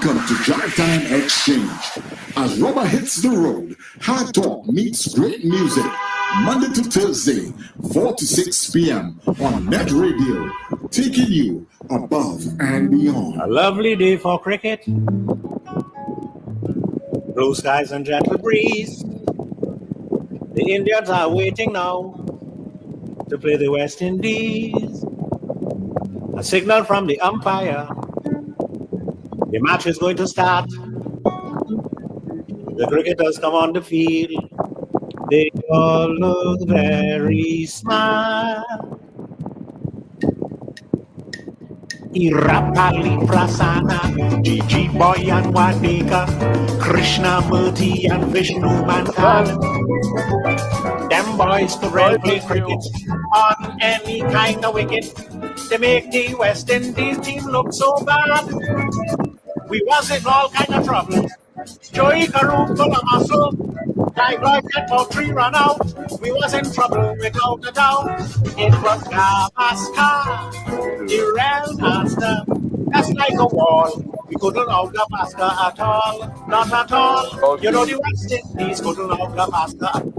Welcome to Drive Time Exchange. As rubber hits the road, hard talk meets great music. Monday to Thursday, 4 to 6 p.m. on NETT Radio, taking you above and beyond. A lovely day for cricket. Blue skies and gentle breeze. The Indians are waiting now to play the West Indies. A signal from the umpire. The match is going to start. The cricketers come on the field. They all look very smart. Irapali Prasana, Gigi Boy and Wadika, Krishna Murthy and Vishnu Mankan. Them boys could really play cricket on any kind of wicket. They make the West Indies team look so bad. We was in all kind of trouble. Joey Karoon full of muscle. Like get for 3 run out. We was in trouble without a doubt. It was Gavaskar, the real master. That's like a wall. We couldn't out Gavaskar at all. Not at all. Okay. You know the West Indies couldn't out Gavaskar.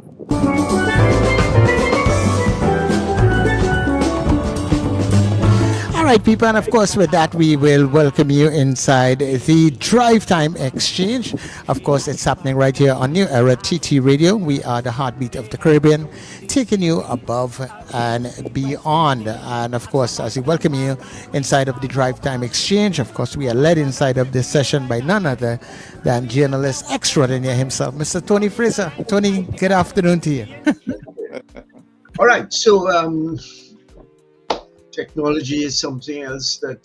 All right, people, and of course, with that, we will welcome you inside the Drive Time Exchange. Of course, it's happening right here on New Era TT Radio. We are the heartbeat of the Caribbean, taking you above and beyond. And of course, as we welcome you inside of the Drive Time Exchange, of course, we are led inside of this session by none other than journalist extraordinaire himself, Mr. Tony Fraser. Tony, good afternoon to you. All right, so technology is something else that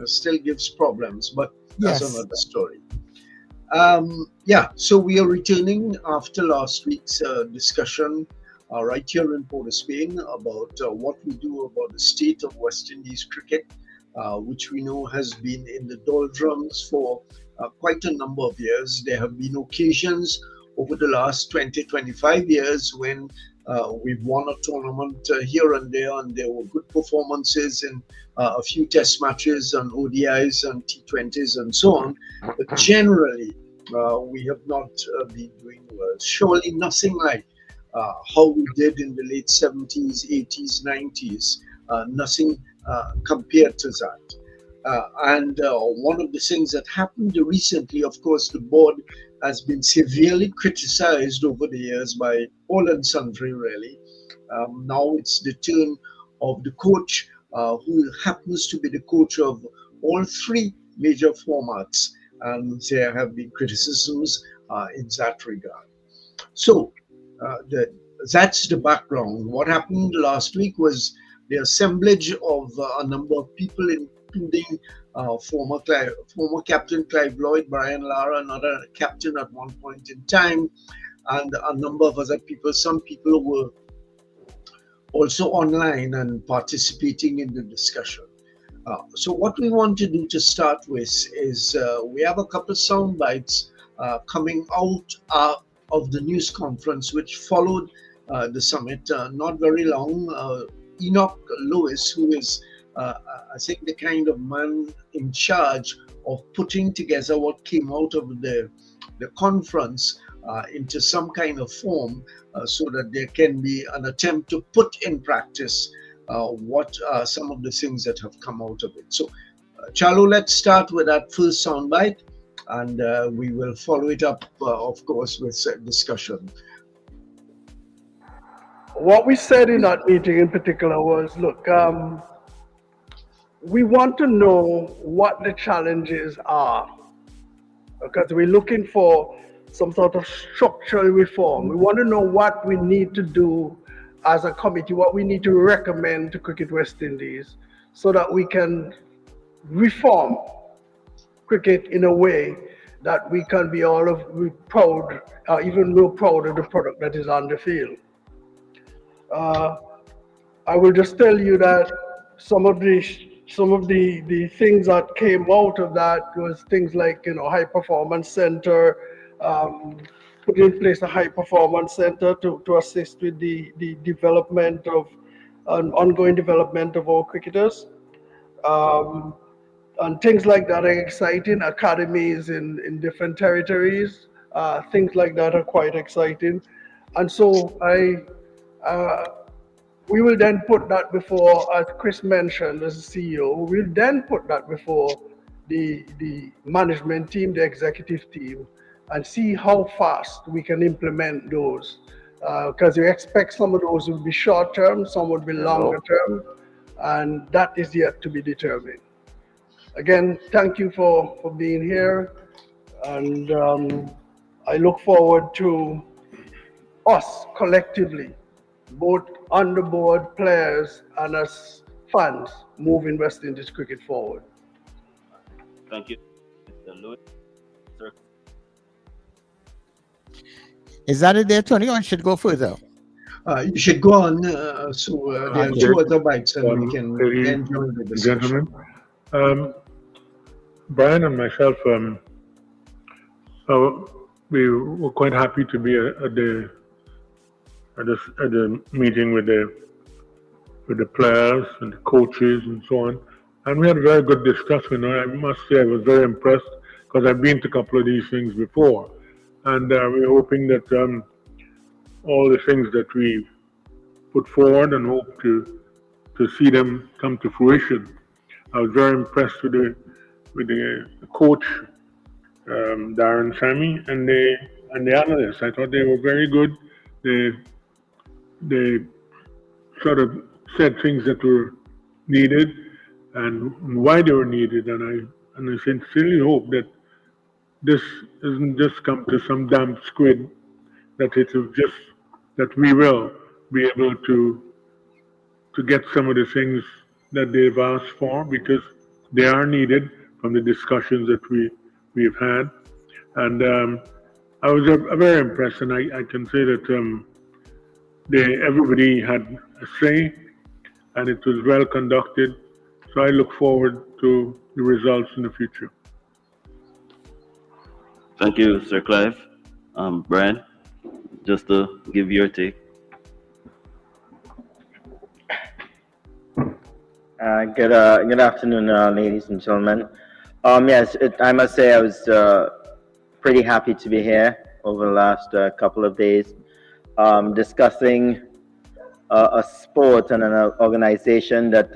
still gives problems, but that's another story. So we are returning after last week's discussion right here in Port of Spain about what we do about the state of West Indies cricket, which we know has been in the doldrums for quite a number of years. There have been occasions over the last 20-25 years when we've won a tournament here and there were good performances in a few test matches and ODIs and T20s and so on. But generally, we have not been doing well. Surely nothing like how we did in the late 70s, 80s, 90s. Nothing compared to that. And one of the things that happened recently, of course, the board has been severely criticized over the years by all and sundry, really. Now it's the turn of the coach, who happens to be the coach of all 3 major formats, and there have been criticisms in that regard. So that's the background. What happened last week was the assemblage of a number of people, including former captain Clive Lloyd, Brian Lara, another captain at one point in time, and a number of other people. Some people were also online and participating in the discussion. So what we want to do to start with is we have a couple of sound bites coming out of the news conference which followed the summit. Not very long. Enoch Lewis, who is I think the kind of man in charge of putting together what came out of the conference into some kind of form so that there can be an attempt to put in practice what are some of the things that have come out of it. So, Chalo, let's start with that first soundbite, and we will follow it up, of course, with discussion. What we said in that meeting in particular was, look, we want to know what the challenges are, because we're looking for some sort of structural reform. We want to know what we need to do as a committee, what we need to recommend to Cricket West Indies so that we can reform cricket in a way that we can be proud, even more proud of the product that is on the field. I will just tell you that some of the things that came out of that was things like, high performance center, put in place a high performance center to assist with the development of ongoing development of our cricketers. and things like that are exciting. Academies in different territories, things like that are quite exciting. And so we will then put that before, as Chris mentioned, as the CEO, we'll then put that before the management team, the executive team, and see how fast we can implement those. Because we expect some of those will be short term, some would be longer term, and that is yet to be determined. Again, thank you for being here, and I look forward to us collectively, both on the board, players, and as fans, moving West Indies cricket forward. Thank you, Mr. Lewis. Sir. Is that it there, Tony, or I should go further? You should go on. There are two other bites, and we can then join the discussion. Gentlemen, Brian and myself, we were quite happy to be at the meeting with the players and the coaches and so on, and we had a very good discussion. I must say I was very impressed because I've been to a couple of these things before, and we're hoping that all the things that we put forward and hope to see them come to fruition. I was very impressed with the coach, Darren Sammy, and the analysts. I thought they were very good. They sort of said things that were needed and why they were needed, and I sincerely hope that this doesn't just come to some damp squid, that it is just that we will be able to get some of the things that they've asked for, because they are needed from the discussions that we've had. And I was very impressed, and I can say that everybody had a say, and it was well conducted. So I look forward to the results in the future. Thank you, Sir Clive. Brian, just to give your take. Good afternoon, ladies and gentlemen. Yes, I must say I was pretty happy to be here over the last couple of days, discussing a sport and an organization that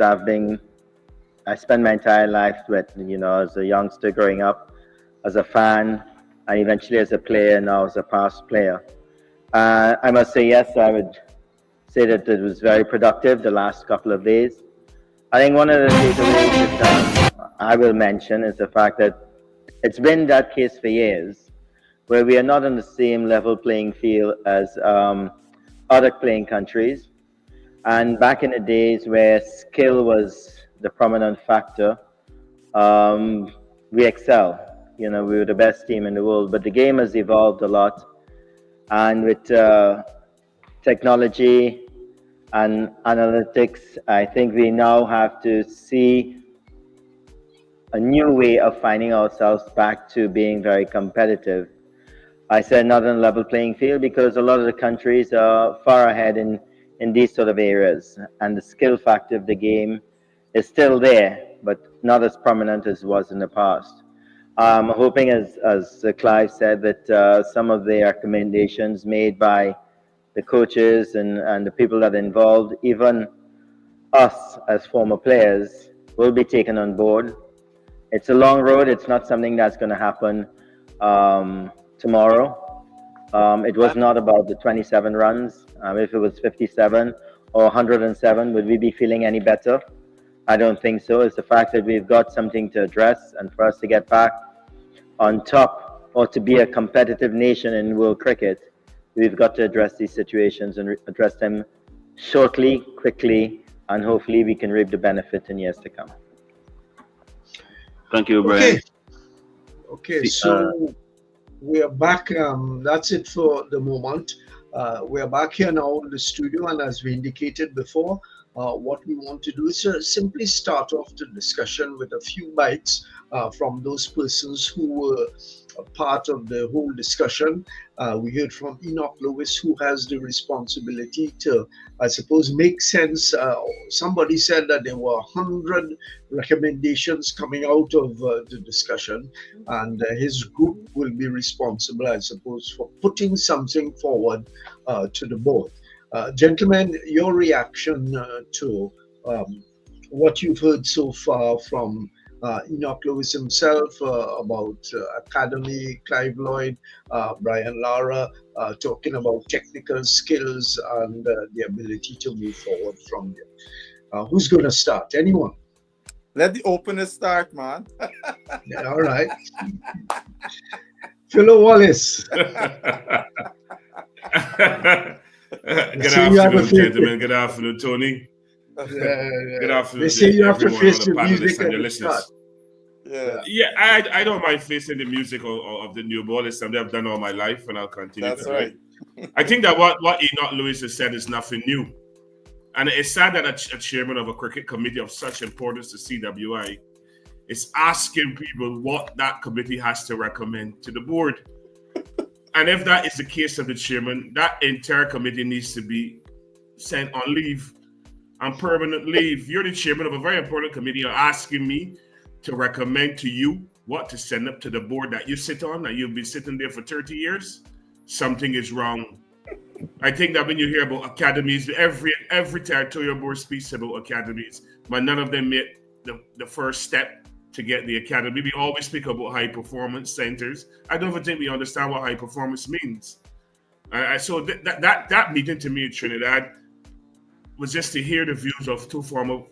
I spent my entire life with, as a youngster growing up, as a fan, and eventually as a player, now as a past player. I must say, yes, I would say that it was very productive the last couple of days. I think one of the takeaways that I will mention is the fact that it's been that case for years, where we are not on the same level playing field as other playing countries. And back in the days where skill was the prominent factor, we excel. We were the best team in the world. But the game has evolved a lot. And with technology and analytics, I think we now have to see a new way of finding ourselves back to being very competitive. I said not on a level playing field because a lot of the countries are far ahead in these sort of areas, and the skill factor of the game is still there, but not as prominent as it was in the past. I'm hoping, as Clive said, that some of the recommendations made by the coaches and the people that are involved, even us as former players, will be taken on board. It's a long road. It's not something that's going to happen tomorrow. It was not about the 27 runs. If it was 57 or 107, would we be feeling any better? I don't think so. It's the fact that we've got something to address, and for us to get back on top or to be a competitive nation in world cricket, we've got to address these situations and address them shortly, quickly, and hopefully we can reap the benefit in years to come. Thank you, Brian. Okay, so we are back. That's it for the moment. We are back here now in the studio, and as we indicated before, what we want to do is simply start off the discussion with a few bites from those persons who were a part of the whole discussion. We heard from Enoch Lewis, who has the responsibility to, I suppose, make sense. Somebody said that there were 100 recommendations coming out of the discussion, and his group will be responsible, I suppose, for putting something forward to the board. Gentlemen, your reaction to what you've heard so far from Enoch Lewis himself about Academy, Clive Lloyd, Brian Lara, talking about technical skills and the ability to move forward from there. Who's going to start? Anyone? Let the opener start, man. Yeah, all right. Philo Wallace. Good afternoon, gentlemen. Good afternoon, Tony. Good afternoon. They say you have to everyone face on the the music panelists and at your the listeners. start. Yeah, I don't mind facing the music of the new ball. It's something I've done all my life, and I'll continue That's to do right. it. I think that what Enoch Lewis has said is nothing new. And it's sad that a chairman of a cricket committee of such importance to CWI is asking people what that committee has to recommend to the board. And if that is the case of the chairman, that entire committee needs to be sent on leave, on permanent leave. You're the chairman of a very important committee. You're asking me to recommend to you what to send up to the board that you sit on, that you've been sitting there for 30 years. Something is wrong. I think that when you hear about academies, every territorial board speaks about academies, but none of them made the first step to get the academy. We always speak about high performance centers. I don't even think we understand what high performance means. So that meeting to me in Trinidad was just to hear the views of two former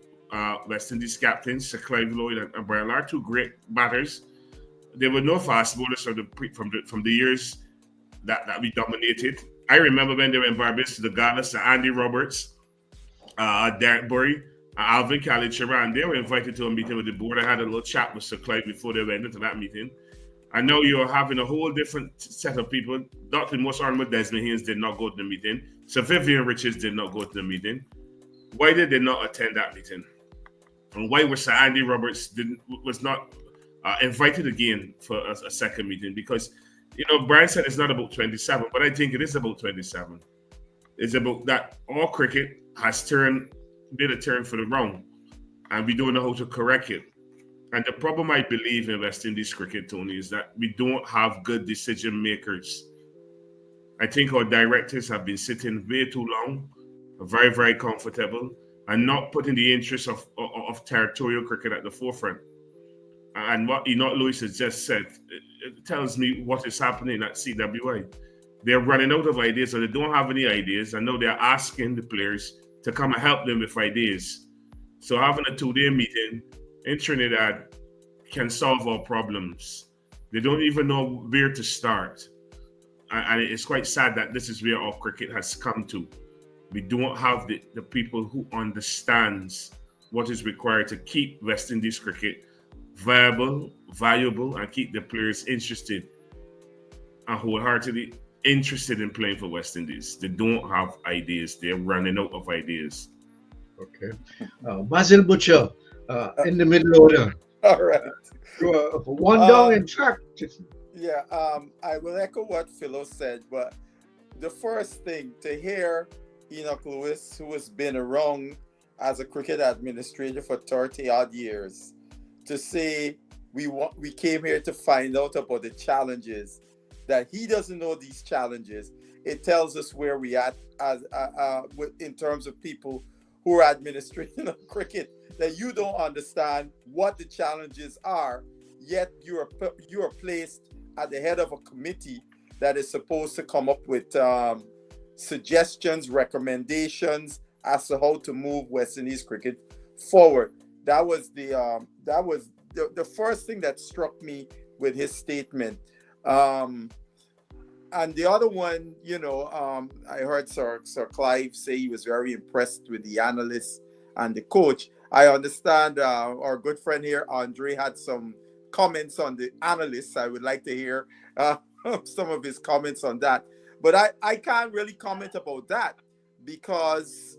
West Indies captains, Sir Clive Lloyd and Brian Lara, two great batters. There were no fast bowlers from the years that we dominated. I remember when they were in Barbados, the Gallus, Andy Roberts, Derek Burry, Alvin Kalichera, and they were invited to a meeting with the board. I had a little chat with Sir Clive before they went into that meeting. I know you're having a whole different set of people. Dr. Most Honorable Desmond Haynes did not go to the meeting. Sir Vivian Richards did not go to the meeting. Why did they not attend that meeting? And why was Sir Andy Roberts was not invited again for a second meeting? Because, Brian said it's not about 27, but I think it is about 27. It's about that all cricket has made a turn for the wrong, and we don't know how to correct it. And the problem I believe in West Indies cricket, Tony, is that we don't have good decision makers. I think our directors have been sitting way too long, very, very comfortable, and not putting the interests of territorial cricket at the forefront. And what Enoch Lewis has just said, it tells me what is happening at CWI. They're running out of ideas, or they don't have any ideas. I know they're asking the players to come and help them with ideas. So having a 2-day meeting in Trinidad can solve our problems. They don't even know where to start. And it's quite sad that this is where our cricket has come to. We don't have the people who understands what is required to keep West Indies cricket viable, valuable, and keep the players interested and wholeheartedly interested in playing for West Indies. They don't have ideas. They're running out of ideas. Okay. Basil Butcher, in the middle order. All right. One down, in fact. Yeah, I will echo what Philo said, but the first thing to hear Enoch Lewis, who has been around as a cricket administrator for 30 odd years, to say we came here to find out about the challenges, that he doesn't know these challenges. It tells us where we at as in terms of people who are administrating cricket, that you don't understand what the challenges are, yet you are placed at the head of a committee that is supposed to come up with suggestions, recommendations as to how to move West Indies cricket forward. That was the first thing that struck me with his statement. And the other one, I heard Sir Clive say he was very impressed with the analysts and the coach. I understand our good friend here, Andre, had some comments on the analysts. I would like to hear some of his comments on that. But I can't really comment about that, because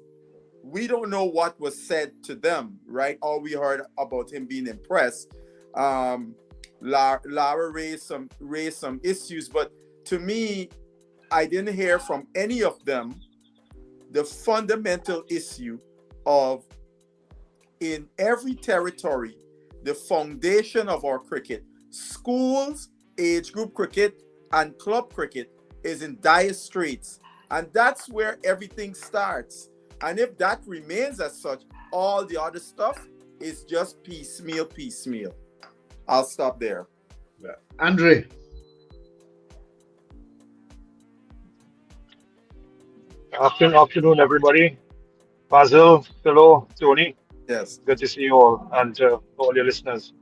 we don't know what was said to them, right? All we heard about him being impressed. Lara raised some issues, but to me, I didn't hear from any of them the fundamental issue of, in every territory, the foundation of our cricket, schools, age group cricket, and club cricket is in dire straits. And that's where everything starts. And if that remains as such, all the other stuff is just piecemeal. I'll stop there. Yeah. Andre. Afternoon, everybody. Basil, Philo, Tony. Yes. Good to see you all, and all your listeners.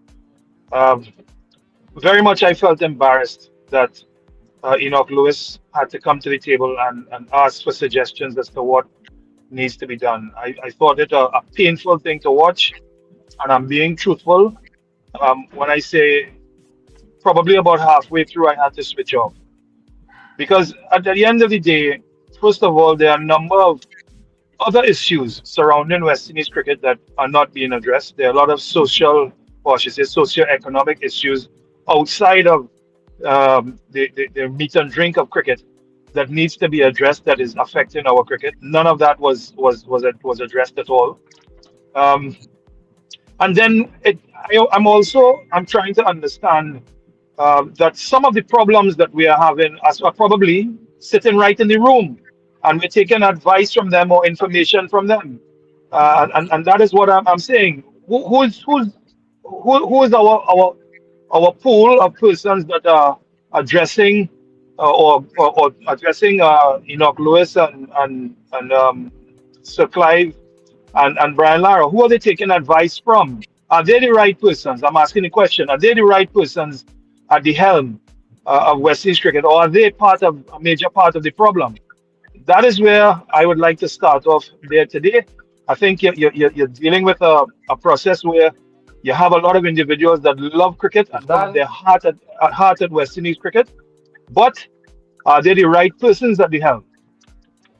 Very much I felt embarrassed that Enoch Lewis had to come to the table and ask for suggestions as to what needs to be done. I thought it a painful thing to watch, and I'm being truthful when I say probably about halfway through I had to switch off. Because at the end of the day, first of all, there are a number of other issues surrounding West Indies cricket that are not being addressed. There are a lot of social, or I should say socio-economic issues outside of the meat and drink of cricket that needs to be addressed, that is affecting our cricket. None of that was addressed at all. And then I'm trying to understand that some of the problems that we are having are probably sitting right in the room, and we're taking advice from them or information from them, and that is what I'm saying. Who is our pool of persons that are addressing or addressing Enoch Lewis and Sir Clive and Brian Lara? Who are they taking advice from? Are they the right persons? I'm asking the question. Are they the right persons at the helm of West Indies cricket, or are they a major part of the problem? That is where I would like to start off there today. I think you're dealing with a process where you have a lot of individuals that love cricket and have their heart at West Indies cricket, but are they the right persons at the helm?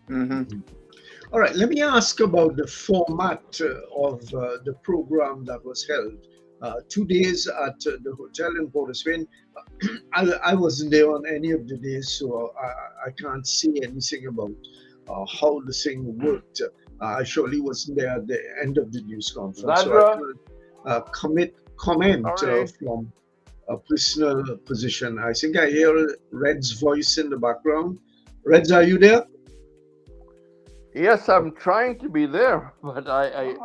Mm-hmm. All right, let me ask about the format of the program that was held. 2 days at the hotel in Port of Spain. I wasn't there on any of the days, so I can't say anything about how the thing worked. I surely wasn't there at the end of the news conference, so I can't comment from a personal position. I think I hear Red's voice in the background. Reds, are you there? Yes, I'm trying to be there, but I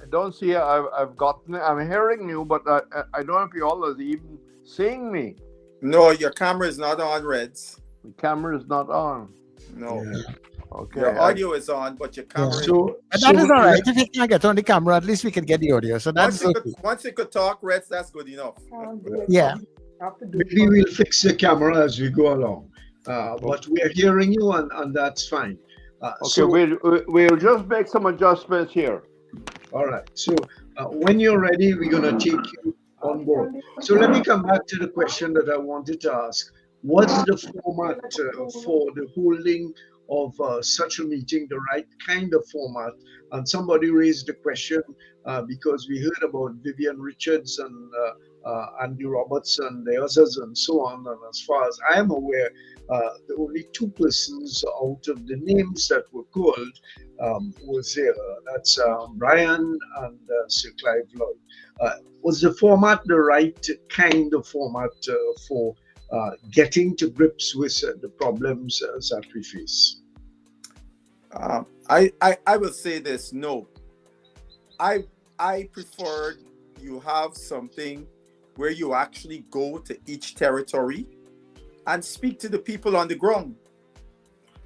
don't see. I'm hearing you, but I don't know if you all are even seeing me. No, your camera is not on, Reds. The camera is not on. No. Yeah. Okay. Your audio is on, but your camera. But that is all right. If you can't get on the camera, at least we can get the audio. So that's once you could talk, Reds, that's good enough. Yeah. Maybe we'll fix the camera as we go along. But we are hearing you, and that's fine. Okay, so we'll just make some adjustments here. All right. So when you're ready, we're going to take you on board. So let me come back to the question that I wanted to ask. What's the format for the holding of such a meeting, the right kind of format? And somebody raised the question because we heard about Vivian Richards and Andy Roberts and the others and so on. And as far as I am aware, the only two persons out of the names that were called was there. That's Brian and Sir Clive Lloyd. Was the format the right kind of format for getting to grips with the problems that we face? I will say this, no. I preferred you have something where you actually go to each territory and speak to the people on the ground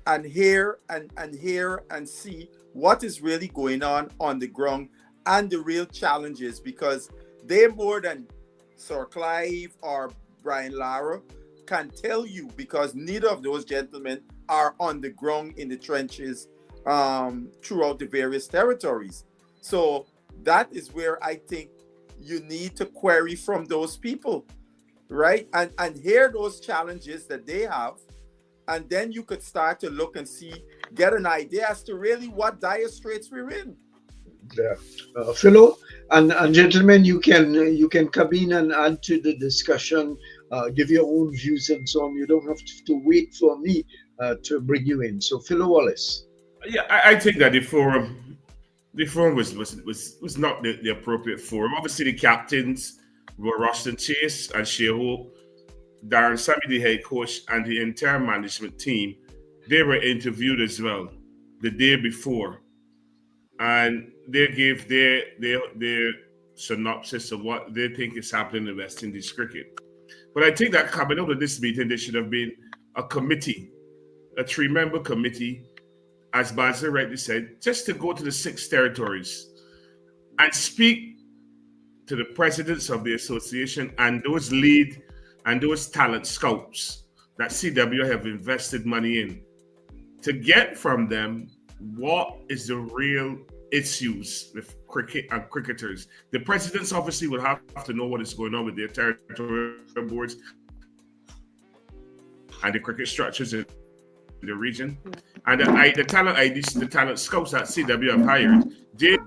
and hear and see what is really going on the ground and the real challenges, because they more than Sir Clive or Brian Lara can tell you, because neither of those gentlemen are on the ground in the trenches throughout the various territories. So that is where I think you need to query from those people, right? And hear those challenges that they have. And then you could start to look and see get an idea as to really what dire straits we're in. Yeah. Philo and gentlemen, you can come in and add to the discussion, give your own views and so on. You don't have to wait for me to bring you in. So Philo Wallace. Yeah, I think that the forum was not the appropriate forum. Obviously, the captains were Rustin Chase and Shea Hope, Darren Sammy, the head coach, and the entire management team. They were interviewed as well the day before, and they gave their synopsis of what they think is happening in West Indies cricket. But I think that coming out of this meeting, there should have been a committee, a 3-member committee, as Basil rightly said, just to go to the 6 territories and speak to the presidents of the association and those lead and those talent scouts that CWI have invested money in, to get from them what is the real issues with cricket and cricketers. The presidents obviously will have to know what is going on with their territorial boards and the cricket structures in the region. And the talent IDs, the talent scouts that CW have hired,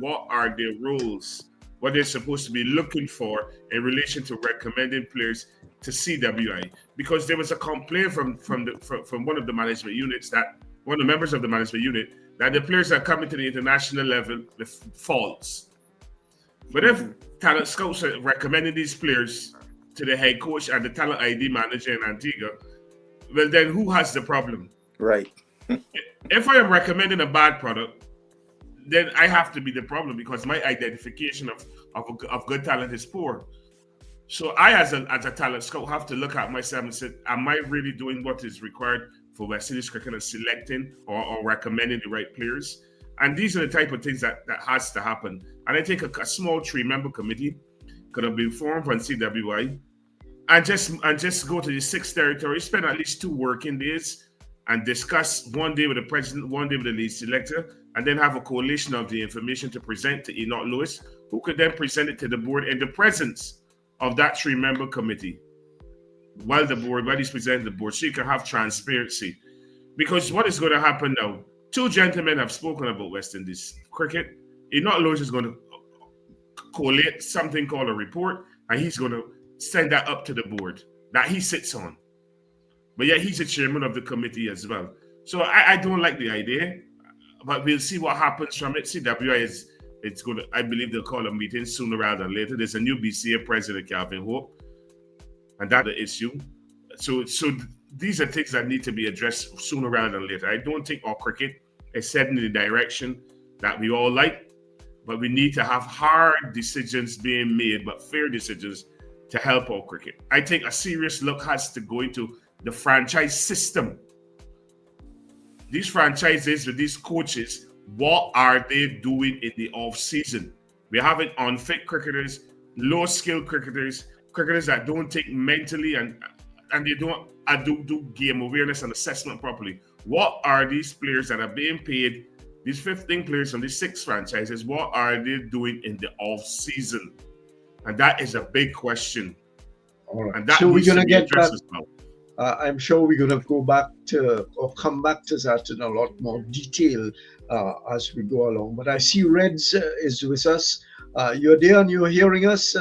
what are their roles, what they're supposed to be looking for in relation to recommending players to CWI. Because there was a complaint from one of the management units, that one of the members of the management unit, that the players are coming to the international level with faults. But if talent scouts are recommending these players to the head coach and the talent ID manager in Antigua, well then who has the problem? Right. If I am recommending a bad product, then I have to be the problem because my identification of good talent is poor. So I, as a talent scout, have to look at myself and say, am I really doing what is required for West Indies cricket and selecting or recommending the right players? And these are the type of things that has to happen. And I think a small 3-member committee could have been formed from CWI and just go to the 6 territories, spend at least 2 working days and discuss one day with the president, one day with the lead selector, and then have a collation of the information to present to Enoch Lewis, who could then present it to the board in the presence of that 3-member committee while he's presenting the board, so you can have transparency. Because what is going to happen now, 2 gentlemen have spoken about West Indies cricket. Enoch Lewis is going to collate something called a report, and he's going to send that up to the board that he sits on. But yet he's the chairman of the committee as well. So I don't like the idea, but we'll see what happens from it. CWI it's going to, I believe they'll call a meeting sooner rather than later. There's a new BCA president, Calvin Hope, and that's the issue. So these are things that need to be addressed sooner rather than later. I don't think our cricket is heading in the direction that we all like, but we need to have hard decisions being made, but fair decisions to help our cricket. I think a serious look has to go into the franchise system. These franchises with these coaches, what are they doing in the off season? We're having unfit cricketers, low skill cricketers that don't think mentally and they don't do game awareness and assessment properly. What are these players that are being paid, these 15 players from these 6 franchises, what are they doing in the off season? And that is a big question. All right. And that so we're going to get that. I'm sure we're going to go back to or come back to that in a lot more detail as we go along. But I see Reds is with us. You're there and you're hearing us,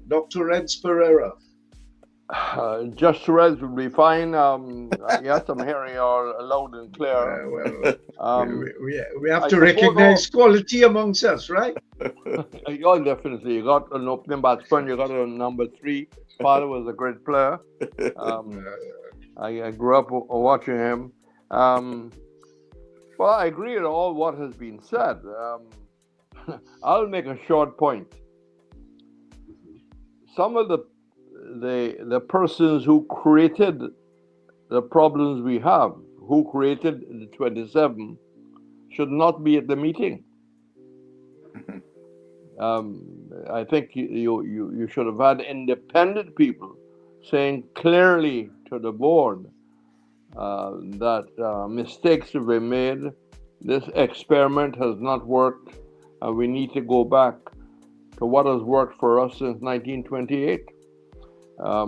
Dr. Reds Perreira. Just Reds will be fine. Yes, I'm hearing you all loud and clear. We have to recognize quality amongst us, right? Yeah, definitely. You got an opening batsman. You got a number 3. Father was a great player. I grew up watching him. Well, I agree with all what has been said. I'll make a short point. Some of the persons who created the problems we have, who created the 27, should not be at the meeting. I think you should have had independent people saying clearly to the board that mistakes have been made, this experiment has not worked, and we need to go back to what has worked for us since 1928. I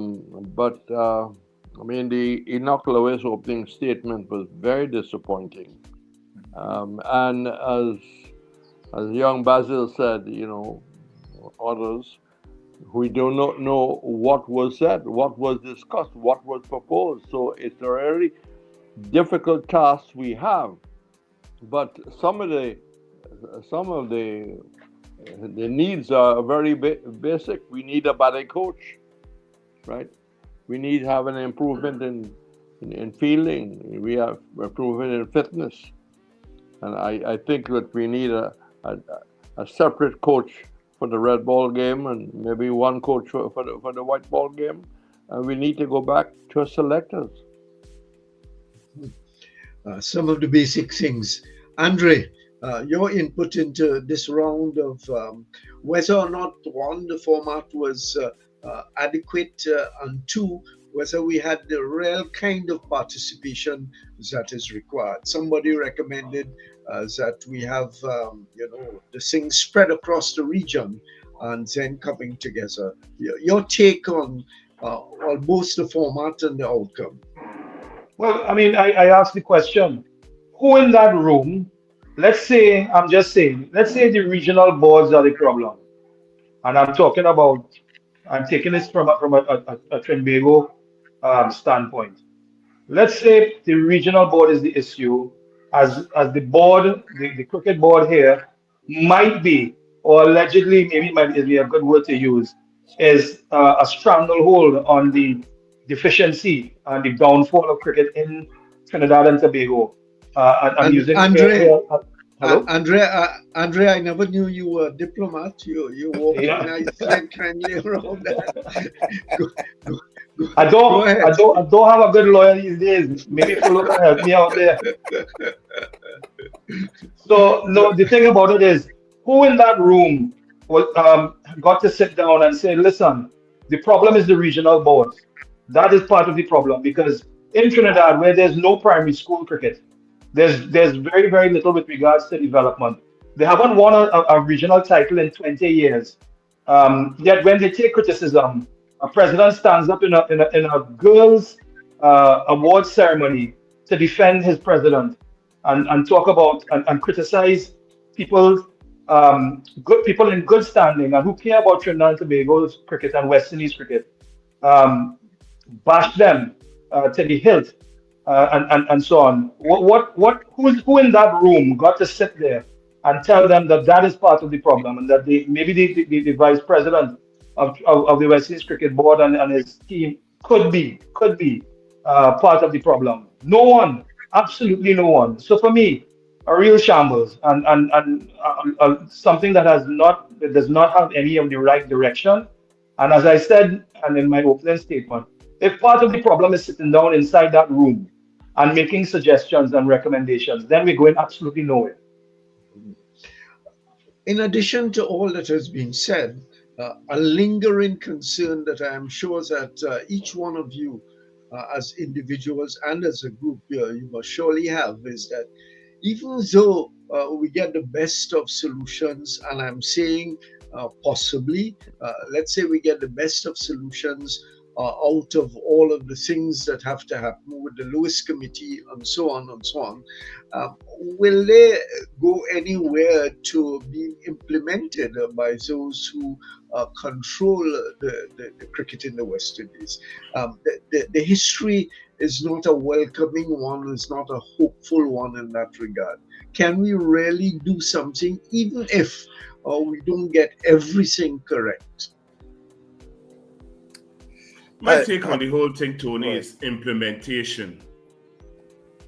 mean, the Enoch Lewis opening statement was very disappointing. And as young Basil said, others, we do not know what was said, what was discussed, what was proposed. So it's a very difficult task we have. But some of the needs are very basic. We need a better coach, right? We need to have an improvement in fielding. We have improvement in fitness, and I think that we need a separate coach for the red ball game and maybe one coach for the white ball game. And we need to go back to selectors. Some of the basic things. Andre, your input into this round of whether or not, one, the format was adequate, and two, whether we had the real kind of participation that is required. Somebody recommended that we have, the things spread across the region and then coming together. Your take on both the format and the outcome? Well, I mean, I asked the question, who in that room, let's say, I'm just saying, let's say the regional boards are the problem. And I'm talking about, I'm taking this from a Trinbago standpoint. Let's say the regional board is the issue, as the board, the cricket board here might be, or allegedly, maybe it might be a good word to use, is a stranglehold on the deficiency and the downfall of cricket in Trinidad and Tobago. I'm using Andre, hello? Andre, I never knew you were a diplomat. You walking Yeah. nicely and kindly around that. I don't have a good lawyer these days. Maybe Philo can help me out there. So no, the thing about it is, who in that room got to sit down and say, listen, the problem is the regional boards. That is part of the problem, because in Trinidad, where there's no primary school cricket, there's very, very little with regards to development. They haven't won a regional title in 20 years. Yet when they take criticism, a president stands up in a girls' award ceremony to defend his president and talk about and criticize people, good people in good standing and who care about Trinidad and Tobago's cricket and West Indies cricket, bash them to the hilt, and so on. Who in that room got to sit there and tell them that that is part of the problem, and that maybe the vice president of the West Indies Cricket Board and his team could be part of the problem? No one, absolutely no one. So for me, a real shambles and something that does not have any of the right direction. And as I said, and in my opening statement, if part of the problem is sitting down inside that room and making suggestions and recommendations, then we're going absolutely nowhere. In addition to all that has been said, a lingering concern that I am sure that each one of you, as individuals and as a group, you must surely have, is that even though we get the best of solutions, and I'm saying possibly, let's say we get the best of solutions out of all of the things that have to happen with the Lewis Committee and so on and so on, will they go anywhere to be implemented by those who control the cricket in the West Indies? The history is not a welcoming one, it's not a hopeful one in that regard. Can we really do something, even if we don't get everything correct? My take on the whole thing, Tony, is implementation.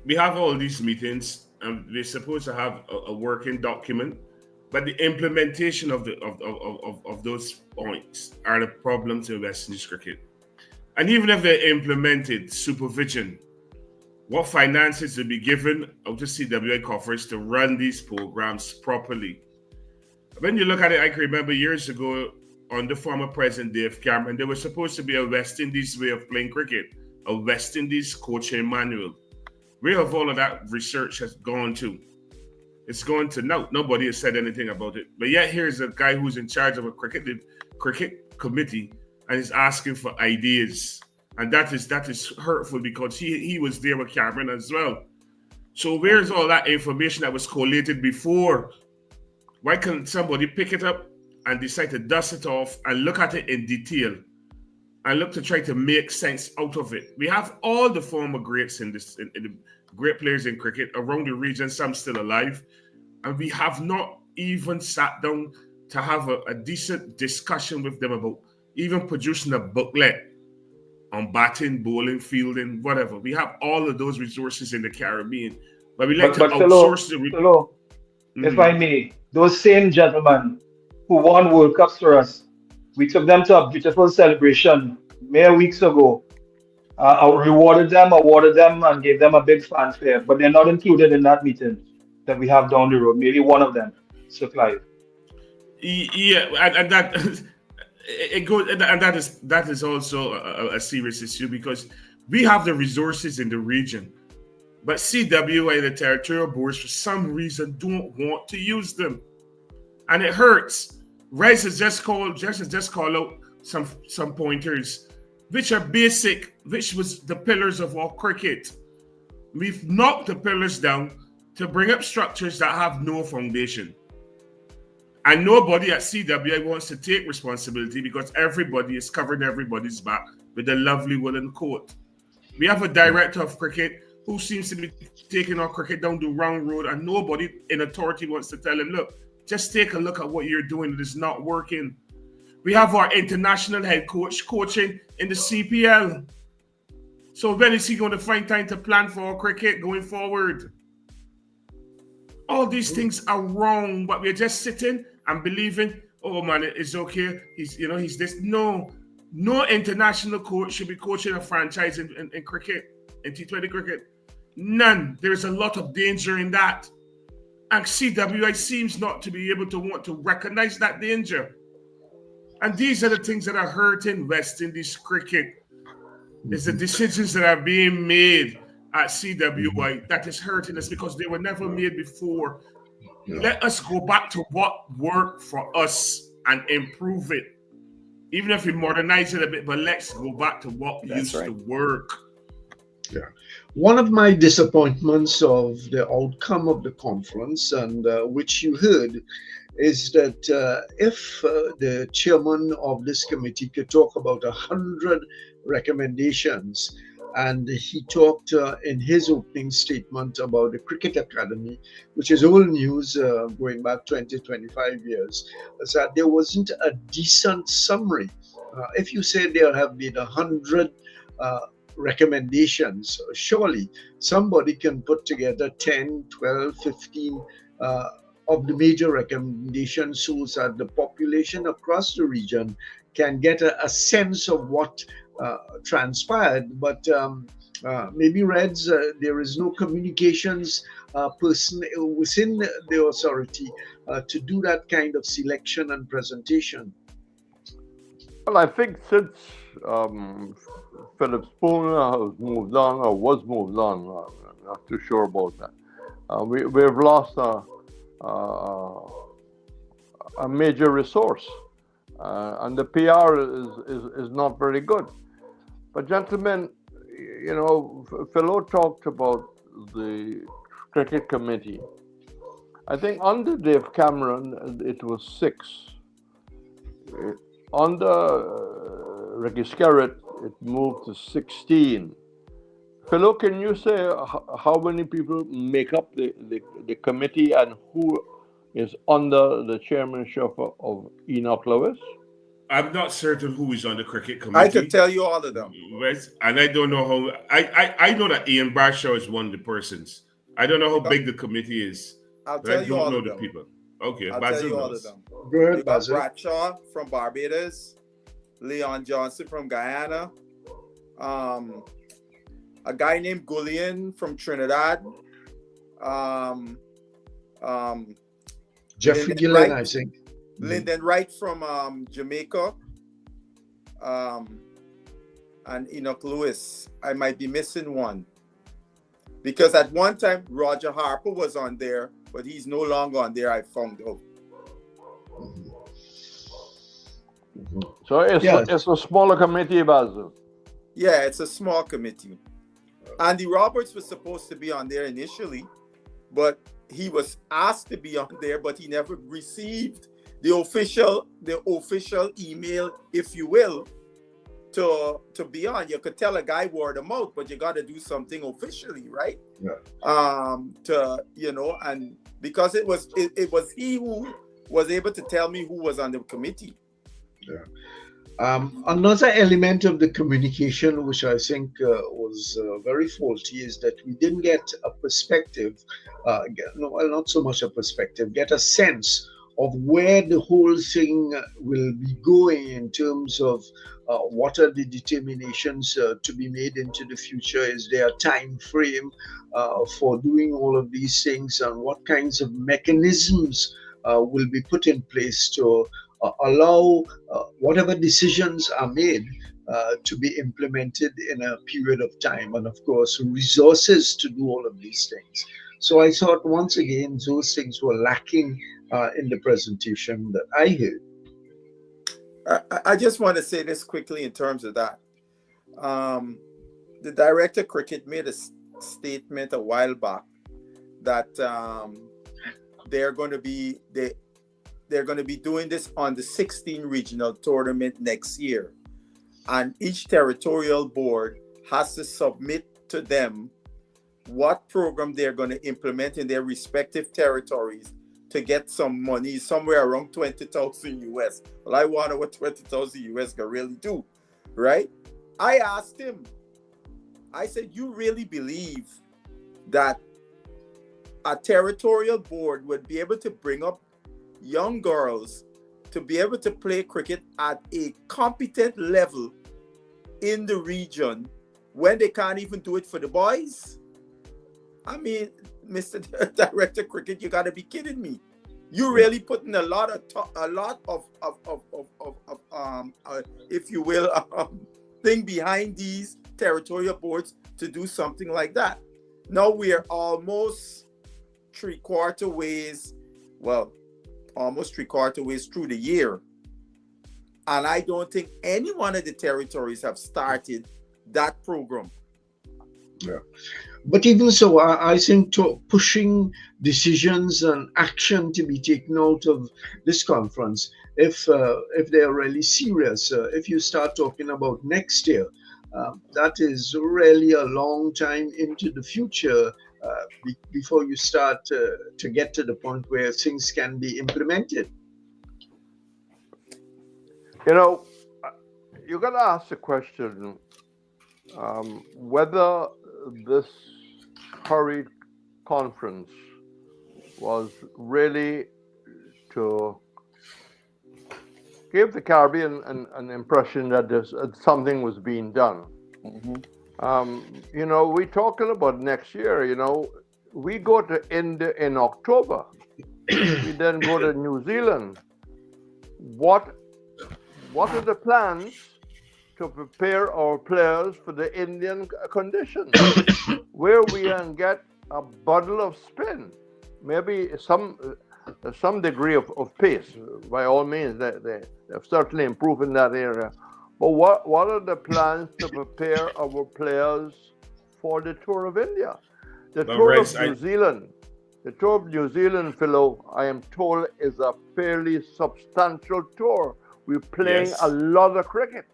We have all these meetings, and we're supposed to have a working document, but the implementation of those points are the problems in West Indies cricket. And even if they're implemented, supervision, what finances will be given out to CWA coffers to run these programs properly. When you look at it, I can remember years ago, under former President Dave Cameron, there was supposed to be a West Indies way of playing cricket, a West Indies coaching manual. Where have all of that research has gone to? It's gone to no. Nobody has said anything about it. But yet here's a guy who's in charge of a cricket committee and is asking for ideas. And that is hurtful, because he was there with Cameron as well. So where's all that information that was collated before? Why can't somebody pick it up and decide to dust it off and look at it in detail and look to try to make sense out of it? We have all the former greats in the great players in cricket around the region, some still alive, and we have not even sat down to have a decent discussion with them about even producing a booklet on batting, bowling, fielding, whatever. We have all of those resources in the Caribbean, but we like to outsource Philo, if I may, those same gentlemen who won World Cups for us, we took them to a beautiful celebration mere weeks ago. Rewarded them, awarded them, and gave them a big fanfare. But they're not included in that meeting that we have down the road. Maybe one of them, Sir Clive. Yeah, and that it goes, and that is also a serious issue because we have the resources in the region, but CWA, the territorial boards, for some reason don't want to use them, and it hurts. Rice has just called out some pointers, which are basic, which was the pillars of our cricket. We've knocked the pillars down to bring up structures that have no foundation. And nobody at CWA wants to take responsibility because everybody is covering everybody's back with a lovely woolen coat. We have a director of cricket who seems to be taking our cricket down the wrong road, and nobody in authority wants to tell him, look, just take a look at what you're doing. It is not working. We have our international head coach coaching in the CPL. So when is he going to find time to plan for our cricket going forward? All these things are wrong, but we're just sitting and believing, oh man, it's okay. He's this. No international coach should be coaching a franchise in cricket, in T20 cricket. None. There is a lot of danger in that. And CWI seems not to be able to want to recognize that danger. And these are the things that are hurting West Indies cricket. It's the decisions that are being made at CWI that is hurting us because they were never made before. Yeah. Let us go back to what worked for us and improve it. Even if we modernize it a bit, but let's go back to what used to work. Yeah. One of my disappointments of the outcome of the conference, and which you heard, is that if the chairman of this committee could talk about 100 recommendations, and he talked in his opening statement about the Cricket Academy, which is old news going back 20, 25 years, is that there wasn't a decent summary. If you say there have been 100 recommendations, surely somebody can put together 10, 12, 15 of the major recommendations so that the population across the region can get a sense of what transpired. But maybe Reds, there is no communications person within the authority to do that kind of selection and presentation. Well, I think since Philip Spooner has moved on or was moved on, I'm not too sure about that. We've lost a major resource, and the PR is not very good. But gentlemen, you know, Philo talked about the cricket committee. I think under Dave Cameron, it was 6. Under Ricky Skerritt, it moved to 16. Philo, can you say how many people make up the committee and who is under the chairmanship of Enoch Lewis? I'm not certain who is on the cricket committee. I can tell you all of them. Right? And I don't know how. I know that Ian Bradshaw is one of the persons. I don't know how big the committee is. I'll tell you all of them. People. Okay, I'll Basil tell you all knows. of them. Good, We got Bradshaw from Barbados, Leon Johnson from Guyana, a guy named Gullion from Trinidad, Jeffrey Gillen, I think. Lyndon Wright from Jamaica, and Enoch Lewis. I might be missing one. Because at one time, Roger Harper was on there, but he's no longer on there, I found out. So it's a smaller committee, Basil. Yeah, it's a small committee. Andy Roberts was supposed to be on there initially, but he was asked to be on there, but he never received the official email, if you will, to be on. You could tell a guy word of mouth, but you got to do something officially, right? Yeah. And because it was he who was able to tell me who was on the committee. Yeah. Another element of the communication, which I think was very faulty, is that we didn't get a perspective, not so much a perspective, get a sense of where the whole thing will be going in terms of what are the determinations to be made into the future. Is there a time frame for doing all of these things, and what kinds of mechanisms will be put in place to allow whatever decisions are made to be implemented in a period of time, and of course resources to do all of these things. So I thought once again those things were lacking in the presentation that I heard. I just want to say this quickly in terms of that. The director of cricket made a statement a while back that they're going to be doing this on the 16 regional tournament next year, and each territorial board has to submit to them what program they're going to implement in their respective territories to get some money, somewhere around 20,000 US. Well, I wonder what 20,000 US can really do, right? I asked him, I said, you really believe that a territorial board would be able to bring up young girls to be able to play cricket at a competent level in the region when they can't even do it for the boys? I mean, Mr. Director of Cricket, you got to be kidding me. You really putting a lot of if you will, thing behind these territorial boards to do something like that. Now we are almost three-quarter ways through the year, and I don't think any one of the territories have started that program. Yeah. But even so, I think pushing decisions and action to be taken out of this conference, if they are really serious, if you start talking about next year, that is really a long time into the future before you start to get to the point where things can be implemented. You know, you got to ask the question whether this hurried conference was really to give the Caribbean an impression that something was being done. Mm-hmm. We're talking about next year. We go to India in October. We then go to New Zealand. What are the plans to prepare our players for the Indian conditions, where we can get a bottle of spin, maybe some degree of pace? By all means, they have certainly improved in that area. But what are the plans to prepare our players for the Tour of India? The Tour of New Zealand. The Tour of New Zealand, Philo, I am told, is a fairly substantial tour. We're playing a lot of cricket.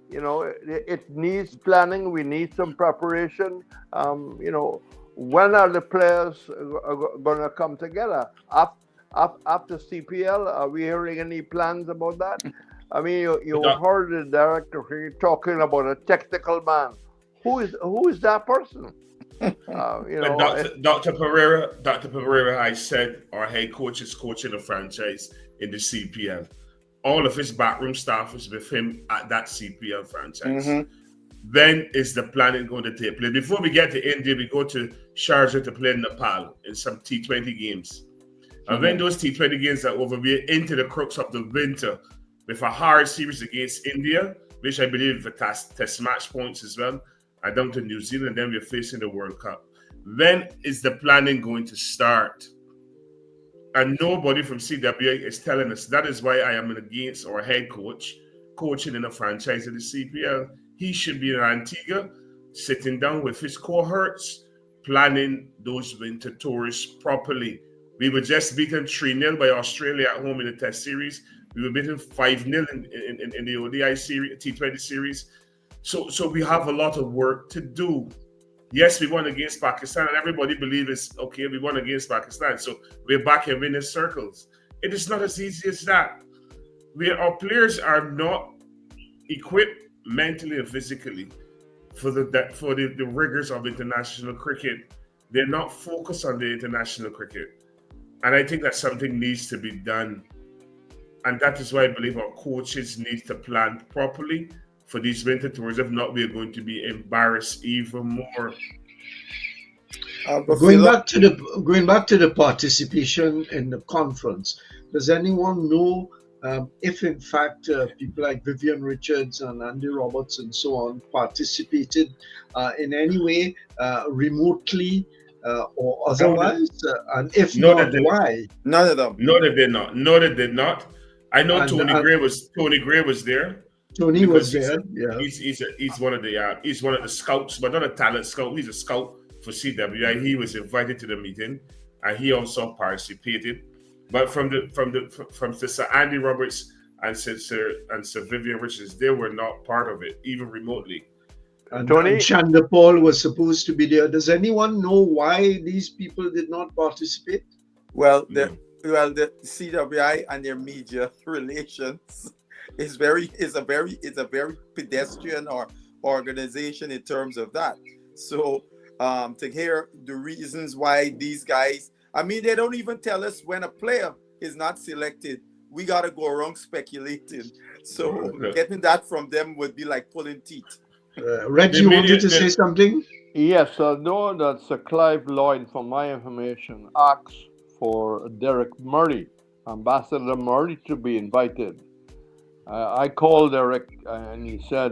It needs planning. We need some preparation. When are the players going to come together? After CPL, are we hearing any plans about that? I mean, you heard the director talking about a technical man. Who is that person? Dr. Perreira, I said our head coach is coaching a franchise in the CPL. All of his backroom staff is with him at that CPL franchise. Mm-hmm. Then is the planning going to take place? Before we get to India, we go to Sharjah to play in Nepal in some T20 games. Mm-hmm. And when those T20 games are over, we're into the crux of the winter with a hard series against India, which I believe for test match points as well, and down to New Zealand. Then we're facing the World Cup. When is the planning going to start? And nobody from CWA is telling us. That is why I am against our head coach coaching in a franchise of the CPL. He should be in Antigua sitting down with his cohorts, planning those winter tours properly. We were just beaten 3-0 by Australia at home in the Test series. We were beaten 5-0 in the ODI series, T20 series. So we have a lot of work to do. Yes, we won against Pakistan, and everybody believes it's okay. We won against Pakistan, so we're back in winning circles. It is not as easy as that. Our players are not equipped mentally and physically for the rigors of international cricket. They're not focused on the international cricket, and I think that something needs to be done. And that is why I believe our coaches need to plan properly for these winter tours. If not, we're going to be embarrassed even more. Going back to the participation in the conference, does anyone know if in fact people like Vivian Richards and Andy Roberts and so on participated in any way remotely or otherwise? And if not, why? None of them. No, they did not. No, they did not. I know Tony Gray was there. Tony was there. Yeah, he's one of the scouts, but not a talent scout. He's a scout for CWI. He was invited to the meeting, and he also participated. But from Sir Andy Roberts and Sir Vivian Richards, they were not part of it, even remotely. And Chanda Paul was supposed to be there. Does anyone know why these people did not participate? Well, the CWI and their media relations is a very pedestrian or organization in terms of that. So to hear the reasons why these guys, I mean, they don't even tell us when a player is not selected. We gotta go around speculating. So getting that from them would be like pulling teeth. Reggie, you wanted to say something? Yes, I know that Sir Clive Lloyd, from my information, asked for Derek Murray, Ambassador Murray, to be invited. I called Derek and he said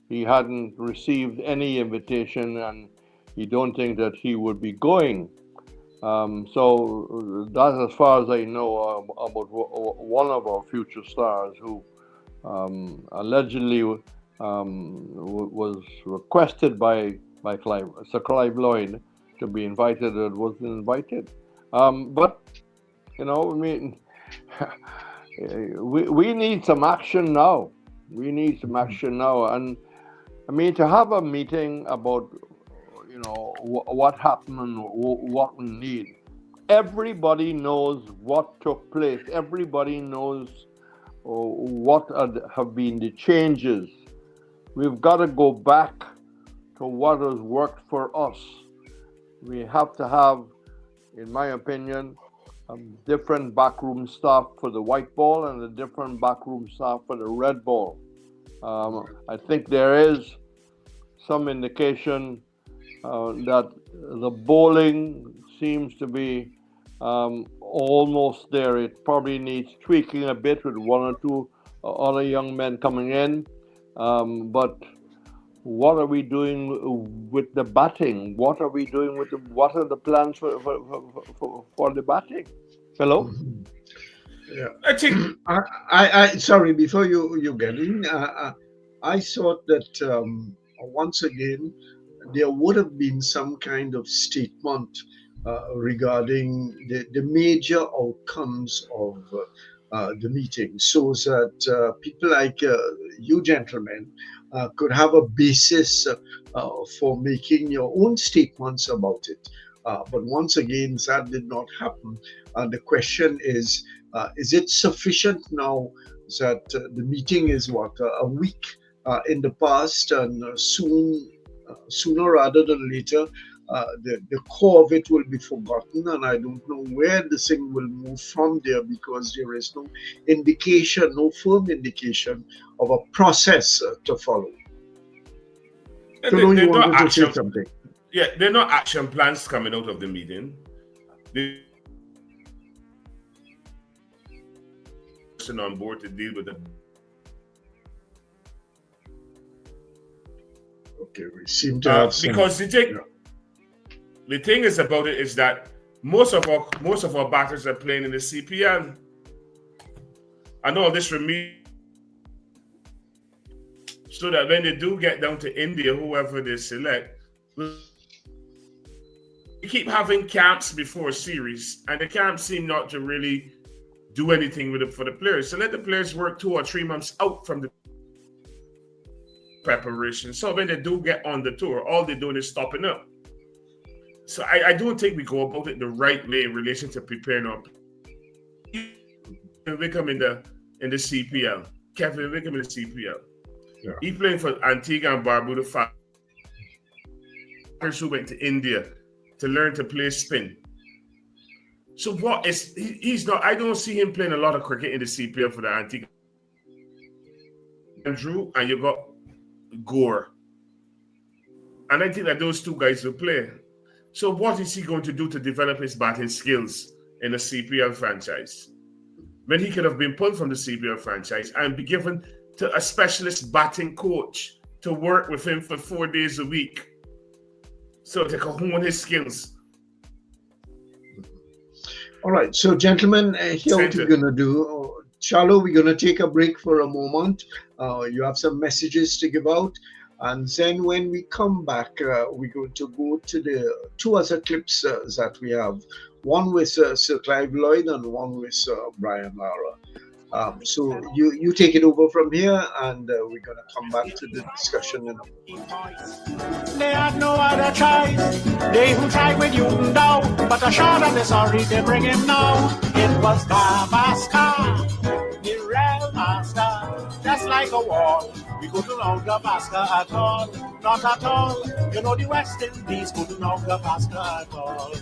he hadn't received any invitation and he don't think that he would be going. So that's as far as I know about one of our future stars who allegedly was requested by Sir Clive Lloyd to be invited and wasn't invited. But, I mean, we need some action now. We need some action now. And, I mean, to have a meeting about, what happened and what we need. Everybody knows what took place. Everybody knows what have been the changes. We've got to go back to what has worked for us. We have to have, in my opinion, different backroom staff for the white ball and a different backroom staff for the red ball. I think there is some indication that the bowling seems to be almost there. It probably needs tweaking a bit with one or two other young men coming in. But what are we doing with the batting? What are we doing what are the plans for the batting? Hello? Yeah. I think I sorry, before you get in, I thought that once again there would have been some kind of statement regarding the major outcomes of the meeting, so that people like you gentlemen could have a basis for making your own statements about it. But once again, that did not happen. The question is it sufficient now that the meeting is a week in the past, and sooner rather than later, the core of it will be forgotten, and I don't know where the thing will move from there, because there is no indication, no firm indication of a process to follow. So you wanted to say something? Yeah, there are no action plans coming out of the meeting. The person on board to deal with it. Okay, we seem to have because the thing is about it is that most of our batters are playing in the CPL. I know this remedial. so that when they do get down to India, whoever they select, we keep having camps before series, and the camps seem not to really do anything with it for the players. So let the players work 2 or 3 months out from the preparation. So when they do get on the tour, all they're doing is stopping up. So I don't think we go about it the right way in relation to preparing our Wickham in the CPL. Kevin Wickham in the CPL. Yeah. He played for Antigua and Barbuda. Who went to India to learn to play spin. So what is he's not? I don't see him playing a lot of cricket in the CPL for the Antigua. Andrew and you got Gore, and I think that those 2 guys will play. So what is he going to do to develop his batting skills in a CPL franchise when he could have been pulled from the CPL franchise and be given to a specialist batting coach to work with him for 4 days a week so they can hone his skills? All right, so gentlemen, here what we're going to do. Charlo, we're going to take a break for a moment. You have some messages to give out. And then when we come back, we're going to go to the 2 other clips that we have. One with Sir Clive Lloyd and one with Brian Lara. So you take it over from here, and we're going to come back to the discussion in a moment. They had no other choice. They who tried with you now, but assured of the sorry they bring him now. It was Gavaskar, the real master, just like a wall. We couldn't know Gavaskar at all, not at all. You know the West Indies couldn't know Gavaskar at all.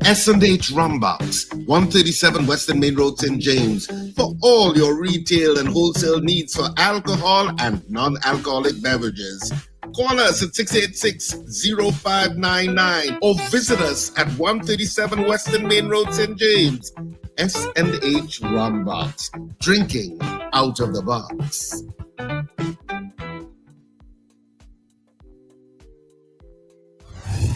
S&H Rumbox, 137 Western Main Road, St. James, for all your retail and wholesale needs for alcohol and non-alcoholic beverages. Call us at 686-0599 or visit us at 137 Western Main Road, St. James. S&H Rumbox, drinking out of the box.